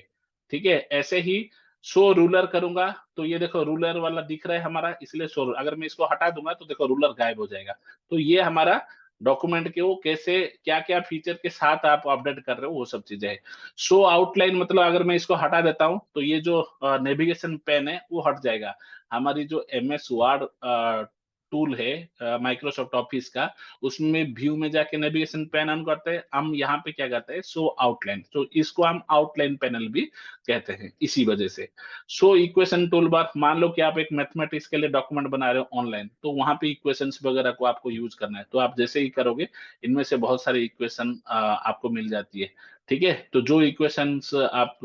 ठीक है, ऐसे ही शो रूलर करूंगा तो ये देखो रूलर वाला दिख रहा है हमारा, इसलिए शो, अगर मैं इसको हटा दूंगा तो देखो रूलर गायब हो जाएगा। तो ये हमारा डॉक्यूमेंट के वो कैसे क्या क्या फीचर के साथ आप अपडेट कर रहे हो वो सब चीजें है। शो आउटलाइन मतलब अगर मैं इसको हटा देता हूं तो ये जो नेविगेशन पेन है वो हट जाएगा। हमारी जो एमएस वर्ड टूल है माइक्रोसॉफ्ट ऑफिस का, उसमें व्यू में जाके नेविगेशन पैन ऑन करते हैं, हम यहाँ पे क्या करते हैं शो आउटलाइन, तो इसको हम आउटलाइन पैनल भी कहते हैं इसी वजह से। शो इक्वेशन टूल बार, मान लो कि आप एक मैथमेटिक्स के लिए डॉक्यूमेंट बना रहे हो ऑनलाइन, तो वहां पे इक्वेशंस वगैरह को आपको यूज करना है, तो आप जैसे ही करोगे इनमें से बहुत सारी इक्वेशन आपको मिल जाती है। ठीक है, तो जो इक्वेशंस आप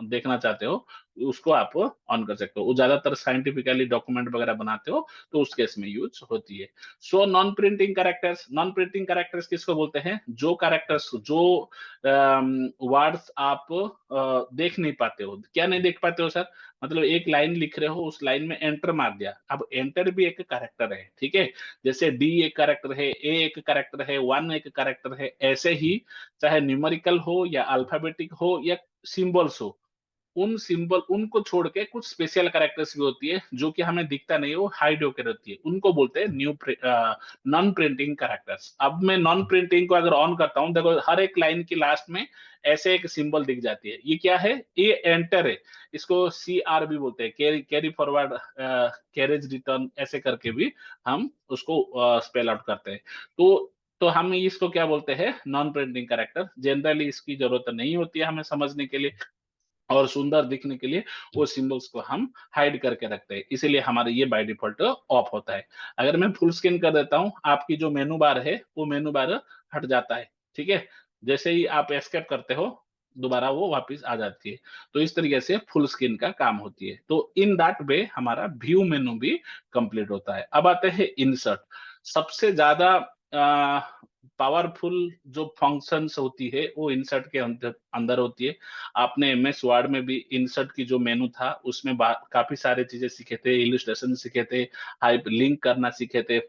देखना चाहते हो उसको आप ऑन कर सकते हो। वो ज्यादातर साइंटिफिकली डॉक्यूमेंट वगैरह बनाते हो तो उस केस में यूज होती है। So non printing characters, non printing characters किसको बोलते हैं, जो कैरेक्टर्स जो वर्ड्स आप देख नहीं पाते हो। क्या नहीं देख पाते हो सर, मतलब एक लाइन लिख रहे हो, उस लाइन में एंटर मार दिया। अब एंटर भी एक कैरेक्टर है, ठीक है? जैसे डी एक कैरेक्टर है, ए एक कैरेक्टर है, 1 एक कैरेक्टर है, ऐसे ही चाहे न्यूमेरिकल हो या अल्फाबेटिक हो या सिंबल्स हो, उन सिंबल उनको छोड़ के कुछ स्पेशल कैरेक्टर्स भी होती है जो कि हमें दिखता नहीं है, वो हाइड होके रहती है, उनको बोलते हैं नॉन प्रिंटिंग कैरेक्टर्स। अब मैं नॉन प्रिंटिंग को अगर ऑन करता हूं, देखो हर एक लाइन की लास्ट में ऐसे एक सिंबल दिख जाती है। ये क्या है? ये एंटर है। इसको CR भी बोलते हैं, carry carry forward, carriage return, ऐसे करके भी हम उसको स्पेल आउट करते हैं। तो हम इसको क्या बोलते हैं? Non printing character. जनरली इसकी जरूरत नहीं होती है हमें समझने के लिए, और सुंदर दिखने के लिए वो सिंबल्स को हम हाइड करके रखते हैं, इसीलिए हमारे ये बाय डिफॉल्ट ऑफ होता है। अगर मैं फुल स्क्रीन कर देता हूं, आपकी जो मेनू बार है वो मेनू बार हट जाता है, ठीक है? जैसे ही आप एस्केप करते हो, दोबारा वो वापस आ जाती है। तो इस तरीके से फुल स्क्रीन का काम होती है। तो इन दैट वे हमारा व्यू मेनू भी कंप्लीट होता है। अब आते हैं इंसर्ट। सबसे ज्यादा पावरफुल जो फंक्शंस होती है वो इंसर्ट के अंदर अंदर होती है। आपने एमएस वर्ड में भी इंसर्ट की जो मेनू था उसमें काफी सारे चीजें सीखे थे, इलस्ट्रेशन सीखे थे, हाइप लिंक करना सीखे थे,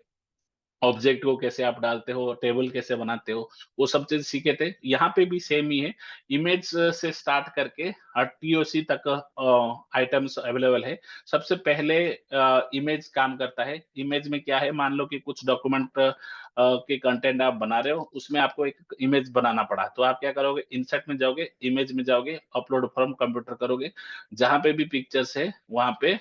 ऑब्जेक्ट को कैसे आप डालते हो, टेबल कैसे बनाते हो, वो सब चीज सीखे थे। यहाँ पे भी सेम ही है। इमेज से स्टार्ट करके TOC तक आइटम्स अवेलेबल है। सबसे पहले इमेज काम करता है। इमेज में क्या है, मान लो कि कुछ डॉक्यूमेंट के कंटेंट आप बना रहे हो, उसमें आपको एक इमेज बनाना पड़ा, तो आप क्या करोगे? इंसर्ट में जाओगे, इमेज में जाओगे, अपलोड फ्रॉम कंप्यूटर करोगे, जहां पे भी पिक्चर्स है वहां पे,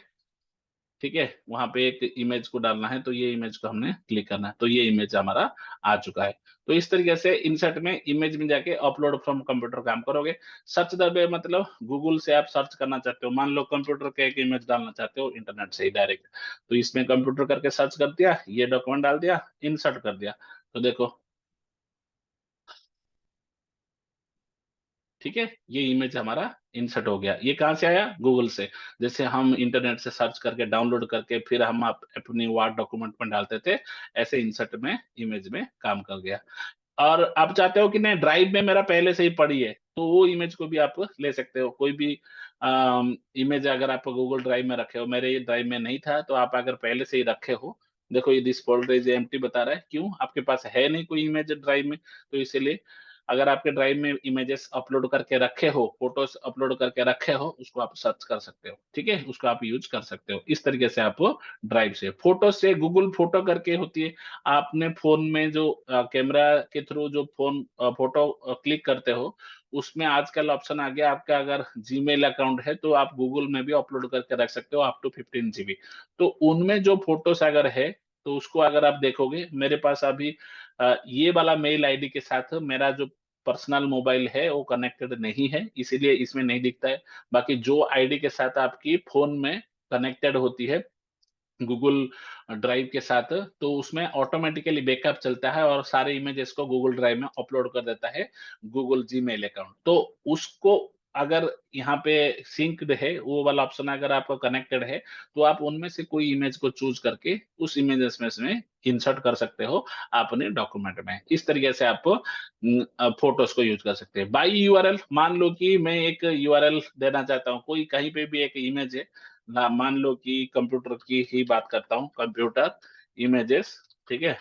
ठीक है, वहां पे एक इमेज को डालना है, तो ये इमेज को हमने क्लिक करना है, तो ये इमेज हमारा आ चुका है। तो इस तरीके से इंसर्ट में इमेज में जाके अपलोड फ्रॉम कंप्यूटर काम करोगे। सर्च द वे मतलब गूगल से आप सर्च करना चाहते हो, मान लो कंप्यूटर के एक इमेज डालना चाहते हो इंटरनेट से ही डायरेक्ट, तो इसमें कंप्यूटर करके सर्च कर दिया, ये डॉक्यूमेंट डाल दिया, इंसर्ट कर दिया, तो देखो, ठीक है, ये इमेज हमारा इंसर्ट हो गया। ये कहाँ से आया? गूगल से। जैसे हम इंटरनेट से सर्च करके डाउनलोड करके फिर हम अपनी वर्ड डॉक्यूमेंट में डालते थे, ऐसे इंसर्ट में इमेज में काम कर गया। और आप चाहते हो कि नहीं, ड्राइव में मेरा पहले से ही पड़ी है, तो वो इमेज को भी आप ले सकते हो। कोई भी इमेज अगर आप गूगल ड्राइव में रखे हो, मेरे ये ड्राइव में नहीं था, तो आप अगर पहले से ही रखे हो, देखो ये दिस फोल्डर इज एम्प्टी बता रहा है, क्यों? आपके पास है नहीं कोई इमेज ड्राइव में, तो इसीलिए अगर आपके ड्राइव में इमेजेस अपलोड करके रखे हो, फोटोज अपलोड करके रखे हो, उसको आप सर्च कर सकते हो, ठीक है, उसको आप यूज कर सकते हो। इस तरीके से आप ड्राइव से फोटो से गूगल फोटो करके होती है। आपने फोन में जो कैमरा के थ्रू जो फोन फोटो क्लिक करते हो, उसमें आजकल ऑप्शन आ गया, आपका अगर जीमेल अकाउंट है तो आप गूगल में भी अपलोड करके रख सकते हो अप टू 15 GB। तो उनमें जो फोटोस अगर है, तो उसको अगर आप देखोगे, मेरे पास अभी ये वाला मेल आईडी के साथ मेरा जो पर्सनल मोबाइल है वो कनेक्टेड नहीं है, इसीलिए इसमें नहीं दिखता है। बाकी जो आईडी के साथ आपकी फोन में कनेक्टेड होती है गूगल ड्राइव के साथ, तो उसमें ऑटोमेटिकली बैकअप चलता है और सारे इमेजेस को गूगल ड्राइव में अपलोड कर देता है गूगल जीमेल अकाउंट। तो उसको अगर यहाँ पे सिंक्ड है, वो वाला ऑप्शन अगर आपका कनेक्टेड है, तो आप उनमें से कोई इमेज को चूज करके उस इमेजेस में इंसर्ट कर सकते हो अपने डॉक्यूमेंट में। इस तरीके से आप फोटोज को यूज कर सकते हैं। बाई यूआरएल, मान लो कि मैं एक यूआरएल देना चाहता हूँ, कोई कहीं पे भी एक इमेज है ना, मान लो कि कंप्यूटर की ही बात करता हूँ, कंप्यूटर इमेजेस, ठीक है,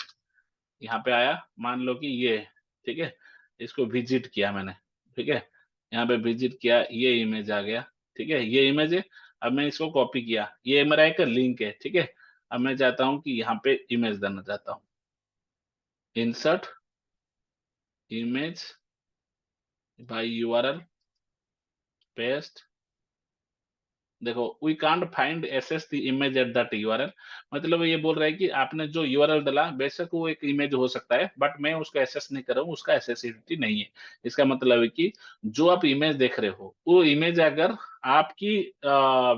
यहाँ पे आया, मान लो कि ये, ठीक है, इसको विजिट किया मैंने, ठीक है, यहाँ पे विजिट किया, ये इमेज आ गया, ठीक है, ये इमेज है। अब मैं इसको कॉपी किया, ये मेरा एक लिंक है, ठीक है। अब मैं चाहता हूँ कि यहाँ पे इमेज देना चाहता हूँ, insert image by URL, paste. देखो, we can't find access the image at that URL. मतलब ये बोल रहा है कि आपने जो यूआरएल डाला, बेशक वो एक इमेज हो सकता है, बट मैं उसको एसेस नहीं कर रहा हूँ, उसका एसेसिबिलिटी नहीं है। इसका मतलब है कि जो आप इमेज देख रहे हो, वो इमेज अगर आपकी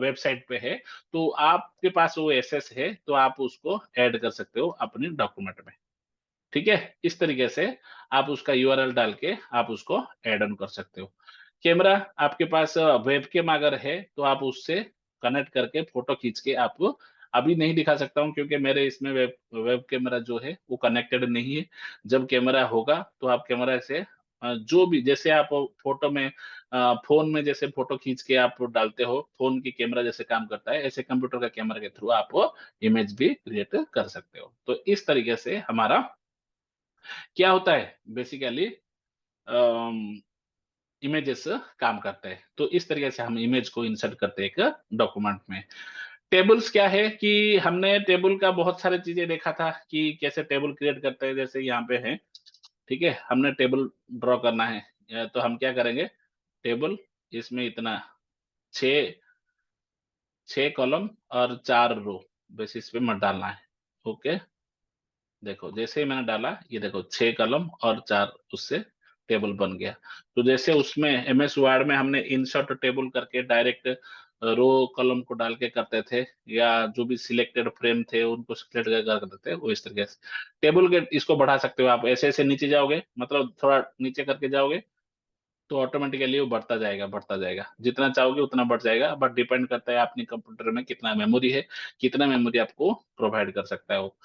वेबसाइट पे है, तो आपके पास वो एसेस है, तो आप उसको ऐड कर सकते हो अपने डॉक्यूमेंट में, ठीक है। इस तरीके से आप उसका यूआरएल डाल के आप उसको ऐड ऑन कर सकते हो। कैमरा, आपके पास वेबकैम अगर है, तो आप उससे कनेक्ट करके फोटो खींच के आप, अभी नहीं दिखा सकता हूँ क्योंकि मेरे इसमें वेब वेब कैमरा जो है वो कनेक्टेड नहीं है। जब कैमरा होगा तो आप कैमरा से जो भी, जैसे आप फोटो में फोन में जैसे फोटो खींच के आप डालते हो, फोन की कैमरा जैसे काम करता है, ऐसे कंप्यूटर का कैमरा के थ्रू आप इमेज भी क्रिएट कर सकते हो। तो इस तरीके से हमारा क्या होता है बेसिकली, इमेजेस काम करते हैं। तो इस तरीके से हम इमेज को इंसर्ट करते हैं एक डॉक्यूमेंट में। टेबल्स क्या है कि हमने टेबल का बहुत सारी चीजें देखा था कि कैसे टेबल क्रिएट करते हैं, जैसे यहाँ पे है, ठीक है, हमने टेबल ड्रॉ करना है, तो हम क्या करेंगे, टेबल, इसमें इतना 6 6 कॉलम और 4 रो बेसिस पे मत डालना है। ओके, देखो जैसे ही मैंने डाला, ये देखो 6 कॉलम और 4 उससे टेबल बन गया। तो जैसे उसमें एमएस वर्ड में हमने इंसर्ट टेबल करके डायरेक्ट रो कॉलम को डाल के करते थे, या जो भी सिलेक्टेड फ्रेम थे उनको सिलेक्ट कर करते थे, वो इस तरीके से टेबल के इसको बढ़ा सकते हो आप। ऐसे ऐसे नीचे जाओगे, मतलब थोड़ा नीचे करके जाओगे, तो ऑटोमेटिकली वो बढ़ता जाएगा, जितना चाहोगे उतना बढ़ जाएगा, बट डिपेंड करता है अपने कंप्यूटर में कितना मेमोरी है, कितना मेमोरी आपको प्रोवाइड कर सकता है वो।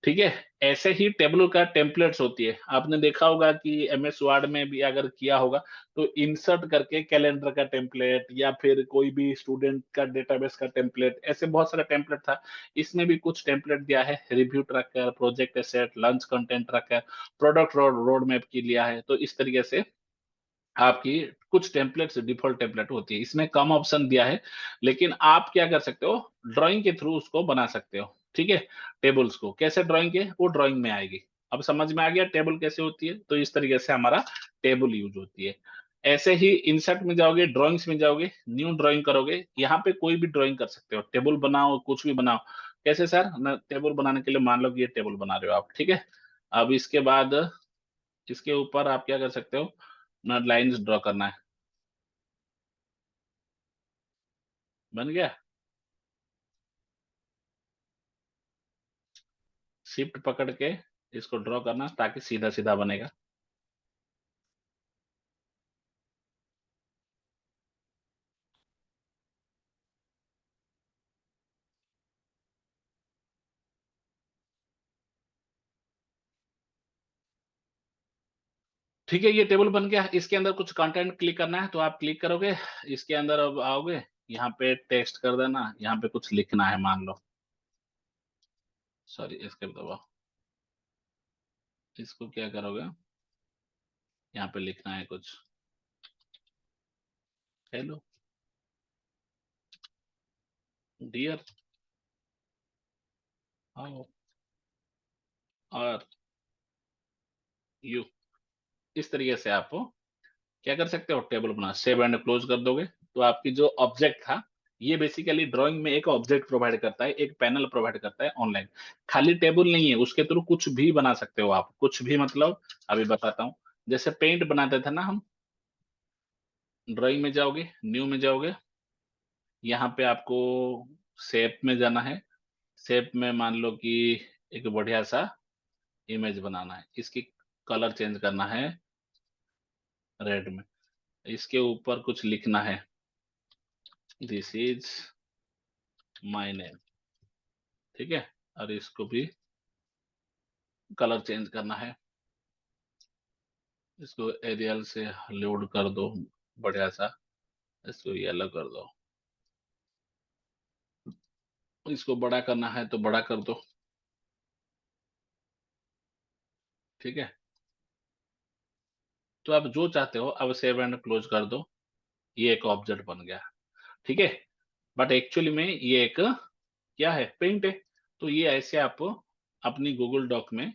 ठीक है, ऐसे ही टेबल का टेम्पलेट्स होती है, आपने देखा होगा कि एमएस वर्ड में भी अगर किया होगा, तो इंसर्ट करके कैलेंडर का टेम्पलेट या फिर कोई भी स्टूडेंट का डेटाबेस का टेम्पलेट, ऐसे बहुत सारा टेम्पलेट था। इसमें भी कुछ टेम्पलेट दिया है, review tracker, project asset, lunch content tracker, product road map की लिया है। तो इस तरीके से आपकी कुछ टेम्पलेट्स डिफ़ॉल्ट टेम्पलेट होती है। इसमें कम ऑप्शन दिया है, लेकिन आप क्या कर सकते हो, ड्राइंग के थ्रू उसको बना सकते हो, ठीक है? टेबल्स को कैसे ड्राइंग के, वो ड्राइंग में आएगी। अब समझ में आ गया टेबल कैसे होती है? तो इस तरीके से हमारा टेबल यूज़ होती है। ऐसे ही इंसर्ट में जाओगे, ड्राइंग्स में जाओगे, न्यू ड्राइंग करोगे, यहाँ पे कोई भी ड्राइंग कर सकते हो। टेबल बनाओ, कुछ भी बनाओ। कैसे सर? ना, टेबल बनाने के लिए मान लो कि ये टेबल बना रहे हो आप, ठीक है? अब इसके बाद इसके ऊपर आप क्या कर सकते हो, ना लाइन्स ड्रा करना है। बन गया? शिफ्ट पकड़ के इसको ड्रॉ करना ताकि सीधा-सीधा बनेगा। ठीक है, ये टेबल बन गया। इसके अंदर कुछ कंटेंट क्लिक करना है तो आप क्लिक करोगे, इसके अंदर अब आओगे, यहाँ पे टेक्स्ट कर देना, यहाँ पे कुछ लिखना है मान लो, सॉरी एस्केप दबाओ। इसको क्या करोगे, यहाँ पे लिखना है कुछ, hello dear, how are you. इस तरीके से आप क्या कर सकते हो, टेबल बना, सेव एंड क्लोज कर दोगे, तो आपकी जो ऑब्जेक्ट था, ये बेसिकली ड्राइंग में एक ऑब्जेक्ट प्रोवाइड करता है, एक पैनल प्रोवाइड करता है ऑनलाइन। खाली टेबल नहीं है, उसके थ्रू कुछ भी बना सकते हो आप, कुछ भी मतलब अभी बताता हूँ। जैसे पेंट बनाते थे ना हम, ड्राइंग में जाओगे, न्यू में जाओगे, यहाँ पे आपको शेप में जाना है। शेप में मान लो कि एक बढ़िया सा इमेज बनाना है, इसकी कलर चेंज करना है रेड में, इसके ऊपर कुछ लिखना है, दिस इज माय नेम, ठीक है? और इसको भी कलर चेंज करना है, इसको एरियल से लोड कर दो बढ़िया सा, इसको येलो कर दो, इसको बड़ा करना है तो बड़ा कर दो, ठीक है? तो आप जो चाहते हो अब सेव एंड क्लोज कर दो, ये एक ऑब्जेक्ट बन गया, ठीक है? बट एक्चुअली में ये एक क्या है, पेंट है। तो ये ऐसे आप अपनी गूगल डॉक में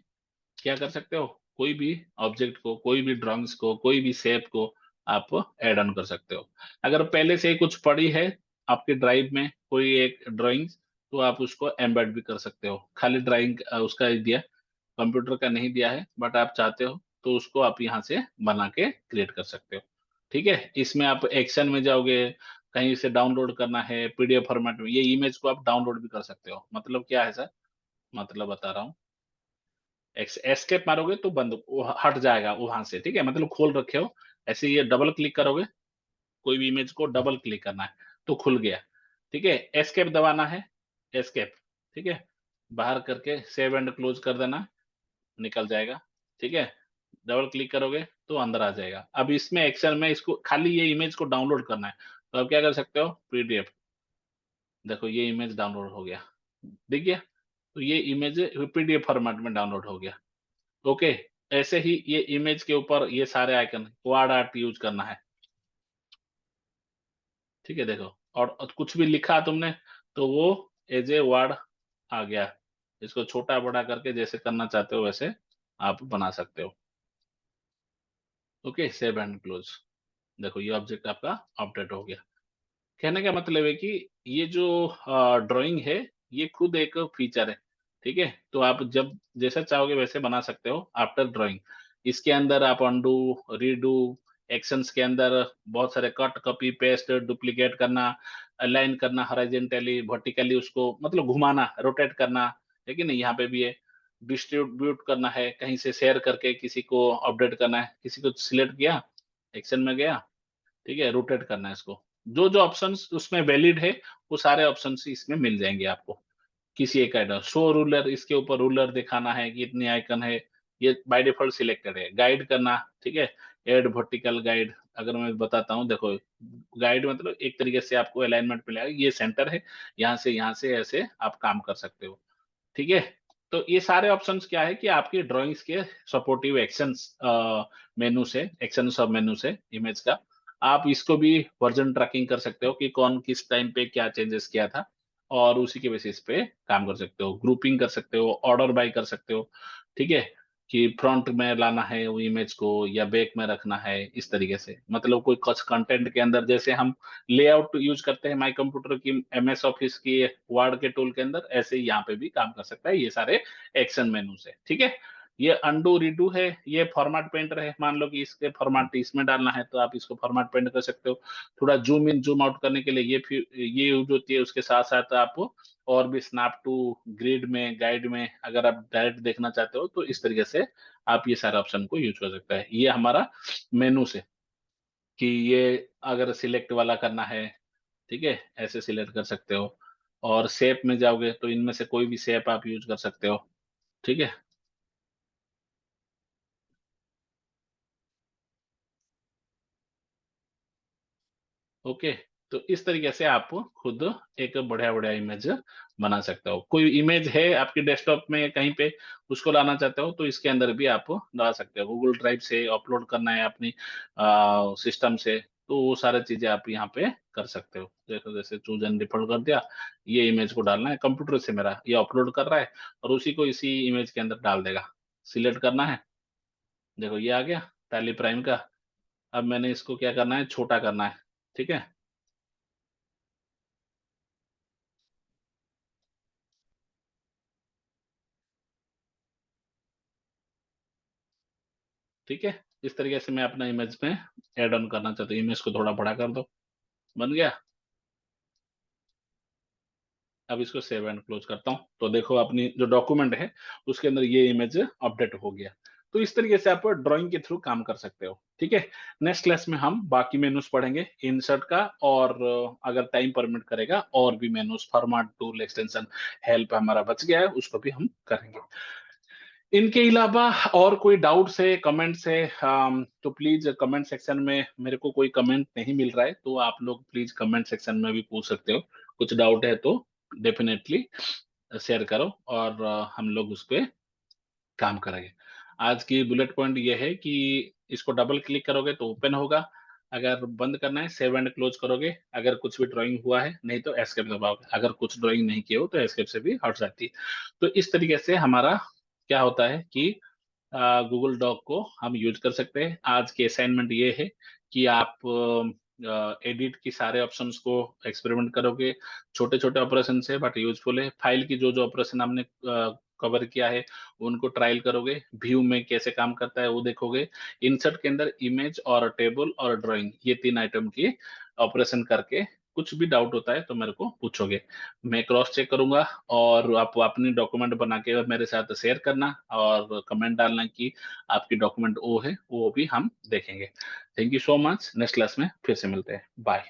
क्या कर सकते हो, कोई भी ऑब्जेक्ट को, कोई भी ड्राइंग्स को, कोई भी शेप को आप ऐड ऑन कर सकते हो। अगर पहले से ही कुछ पड़ी है आपके ड्राइव में कोई एक ड्राइंग, तो आप उसको एम्बेड भी कर सकते हो। खाली ड्राइंग उसका ही दिया, कंप्यूटर का नहीं दिया है, बट आप चाहते हो तो उसको आप यहाँ से बना के क्रिएट कर सकते हो, ठीक है? इसमें आप एक्शन में जाओगे, कहीं से डाउनलोड करना है पीडीएफ फॉर्मेट में, ये इमेज को आप डाउनलोड भी कर सकते हो। मतलब क्या है सर, मतलब बता रहा हूँ, एस्केप मारोगे तो बंद वो हट जाएगा वहां से, ठीक है? मतलब खोल रखे हो, ऐसे ये डबल क्लिक करोगे, कोई भी इमेज को डबल क्लिक करना है तो खुल गया, ठीक है? एस्केप दबाना है, एस्केप, ठीक है? बाहर करके सेव एंड क्लोज कर देना, निकल जाएगा, ठीक है? डबल क्लिक करोगे तो अंदर आ जाएगा। अब इसमें एक्शन में इसको खाली ये इमेज को डाउनलोड करना है, तो आप क्या कर सकते हो, पीडीएफ, देखो ये इमेज डाउनलोड हो गया, दिख गया। तो ये इमेज पीडीएफ फॉर्मेट में डाउनलोड हो गया। ओके, ऐसे ही ये इमेज के ऊपर ये सारे आइकन क्वाड आर्ट यूज करना है, ठीक है। देखो, और कुछ भी लिखा तुमने तो वो एज ए वर्ड आ गया। इसको छोटा बड़ा करके जैसे करना चाहते हो वैसे आप बना सकते हो। Okay, save and close. देखो ये ऑब्जेक्ट आपका अपडेट हो गया। कहने का मतलब है कि ये जो ड्राइंग है ये खुद एक फीचर है, ठीक है। तो आप जब जैसा चाहोगे वैसे बना सकते हो आफ्टर ड्राइंग। इसके अंदर आप अंडू, रीडू, एक्शंस के अंदर बहुत सारे कट, कॉपी, पेस्ट, डुप्लीकेट करना, अलाइन करना, हॉरिजॉन्टली, वर्टिकली उसको मतलब घुमाना, रोटेट करना, है कि नहीं। यहाँ पे भी है डिस्ट्रीब्यूट करना है, कहीं से शेयर करके किसी को अपडेट करना है, किसी को सिलेक्ट किया, एक्शन में गया, ठीक है, रोटेट करना है इसको। जो जो ऑप्शंस उसमें वैलिड है वो सारे ऑप्शंस इसमें मिल जाएंगे आपको। किसी एक आइटम शो रूलर, इसके ऊपर रूलर दिखाना है कि इतने आइकन है, ये बाय डिफॉल्ट सिलेक्टेड है। गाइड करना, ठीक है, ऐड वर्टिकल गाइड। अगर मैं बताता हूँ, देखो गाइड मतलब एक तरीके से आपको अलाइनमेंट मिलेगा, ये सेंटर है, यहाँ से ऐसे आप काम कर सकते हो, ठीक है। तो ये सारे ऑप्शंस क्या है कि आपकी ड्राइंग्स के सपोर्टिव एक्शंस मेनू से, एक्शन सब मेनू से इमेज का आप इसको भी वर्जन ट्रैकिंग कर सकते हो कि कौन किस टाइम पे क्या चेंजेस किया था, और उसी के बेसिस पे काम कर सकते हो। ग्रुपिंग कर सकते हो, ऑर्डर बाय कर सकते हो, ठीक है, कि फ्रंट में लाना है वो इमेज को या बैक में रखना है, इस तरीके से। मतलब कोई कुछ कंटेंट के अंदर जैसे हम लेआउट यूज करते हैं माई कंप्यूटर की, एमएस ऑफिस की, वर्ड के टूल के अंदर, ऐसे ही यहाँ पे भी काम कर सकता है ये सारे एक्शन मेनू से, ठीक है। ये अंडू रीडू है, ये फॉर्मेट पेंटर है। मान लो कि इसके फॉर्मेट इसमें डालना है तो आप इसको फॉर्मेट पेंट कर सकते हो। थोड़ा जूम इन जूम आउट करने के लिए ये फिर ये यूज होती है। उसके साथ साथ आप और भी स्नैप टू ग्रिड में, गाइड में अगर आप डायरेक्ट देखना चाहते हो तो इस तरीके से आप ये सारे ऑप्शन को यूज कर सकते हैं। ये हमारा मेनू से कि ये अगर सिलेक्ट वाला करना है, ठीक है, ऐसे सिलेक्ट कर सकते हो। और शेप में जाओगे तो इनमें से कोई भी शेप आप यूज कर सकते हो, ठीक है। ओके, तो इस तरीके से आप खुद एक बढ़िया बढ़िया इमेज बना सकते हो। कोई इमेज है आपके डेस्कटॉप में कहीं पे, उसको लाना चाहते हो तो इसके अंदर भी आप डाल सकते हो। गूगल ड्राइव से अपलोड करना है अपनी सिस्टम से, तो वो सारी चीजें आप यहाँ पे कर सकते हो। जैसे जैसे चूज एंड डिफॉल्ट कर दिया, ये इमेज को डालना है कंप्यूटर से, मेरा ये अपलोड कर रहा है और उसी को इसी इमेज के अंदर डाल देगा। सिलेक्ट करना है, देखो ये आ गया टैली प्राइम का। अब मैंने इसको क्या करना है, छोटा करना है, ठीक है। ठीक है, इस तरीके से मैं अपना इमेज में ऐड ऑन करना चाहता हूँ। इमेज को थोड़ा बड़ा कर दो, बन गया। अब इसको सेव एंड क्लोज करता हूँ तो देखो अपनी जो डॉक्यूमेंट है उसके अंदर ये इमेज अपडेट हो गया। तो इस तरीके से आप ड्राइंग के थ्रू काम कर सकते हो, ठीक है। नेक्स्ट क्लास में हम बाकी मेनूज पढ़ेंगे इंसर्ट का, और अगर टाइम परमिट करेगा और भी menus, format, tool, extension, help हमारा बच गया है उसको भी हम करेंगे। इनके अलावा और कोई डाउट्स है, कमेंट्स है, तो प्लीज कमेंट सेक्शन में, मेरे को कोई कमेंट नहीं मिल रहा है तो आप लोग प्लीज कमेंट सेक्शन में भी पूछ सकते हो। कुछ डाउट है तो डेफिनेटली शेयर करो, और हम लोग उस पर काम करेंगे। आज की बुलेट पॉइंट ये है कि इसको डबल क्लिक करोगे तो ओपन होगा, अगर बंद करना है सेव एंड क्लोज करोगे, अगर कुछ भी ड्राइंग हुआ है, नहीं तो एस्केप दबाओगे, अगर कुछ ड्राइंग नहीं किए हो तो एस्केप से भी हट जाती है। तो इस तरीके से हमारा क्या होता है कि गूगल डॉक को हम यूज कर सकते हैं। आज की असाइनमेंट ये है कि आप एडिट की सारे ऑप्शंस को एक्सपेरिमेंट करोगे। छोटे छोटे ऑपरेशन है बट यूजफुल है। फाइल की जो जो ऑपरेशन हमने कवर किया है उनको ट्रायल करोगे, व्यू में कैसे काम करता है वो देखोगे। इंसर्ट के अंदर इमेज और टेबल और ड्राइंग, ये तीन आइटम की ऑपरेशन करके कुछ भी डाउट होता है तो मेरे को पूछोगे, मैं क्रॉस चेक करूंगा। और आप अपनी डॉक्यूमेंट बना के मेरे साथ शेयर करना और कमेंट डालना कि आपकी डॉक्यूमेंट वो है, वो भी हम देखेंगे। Thank you so much, next class में फिर से मिलते हैं, बाय।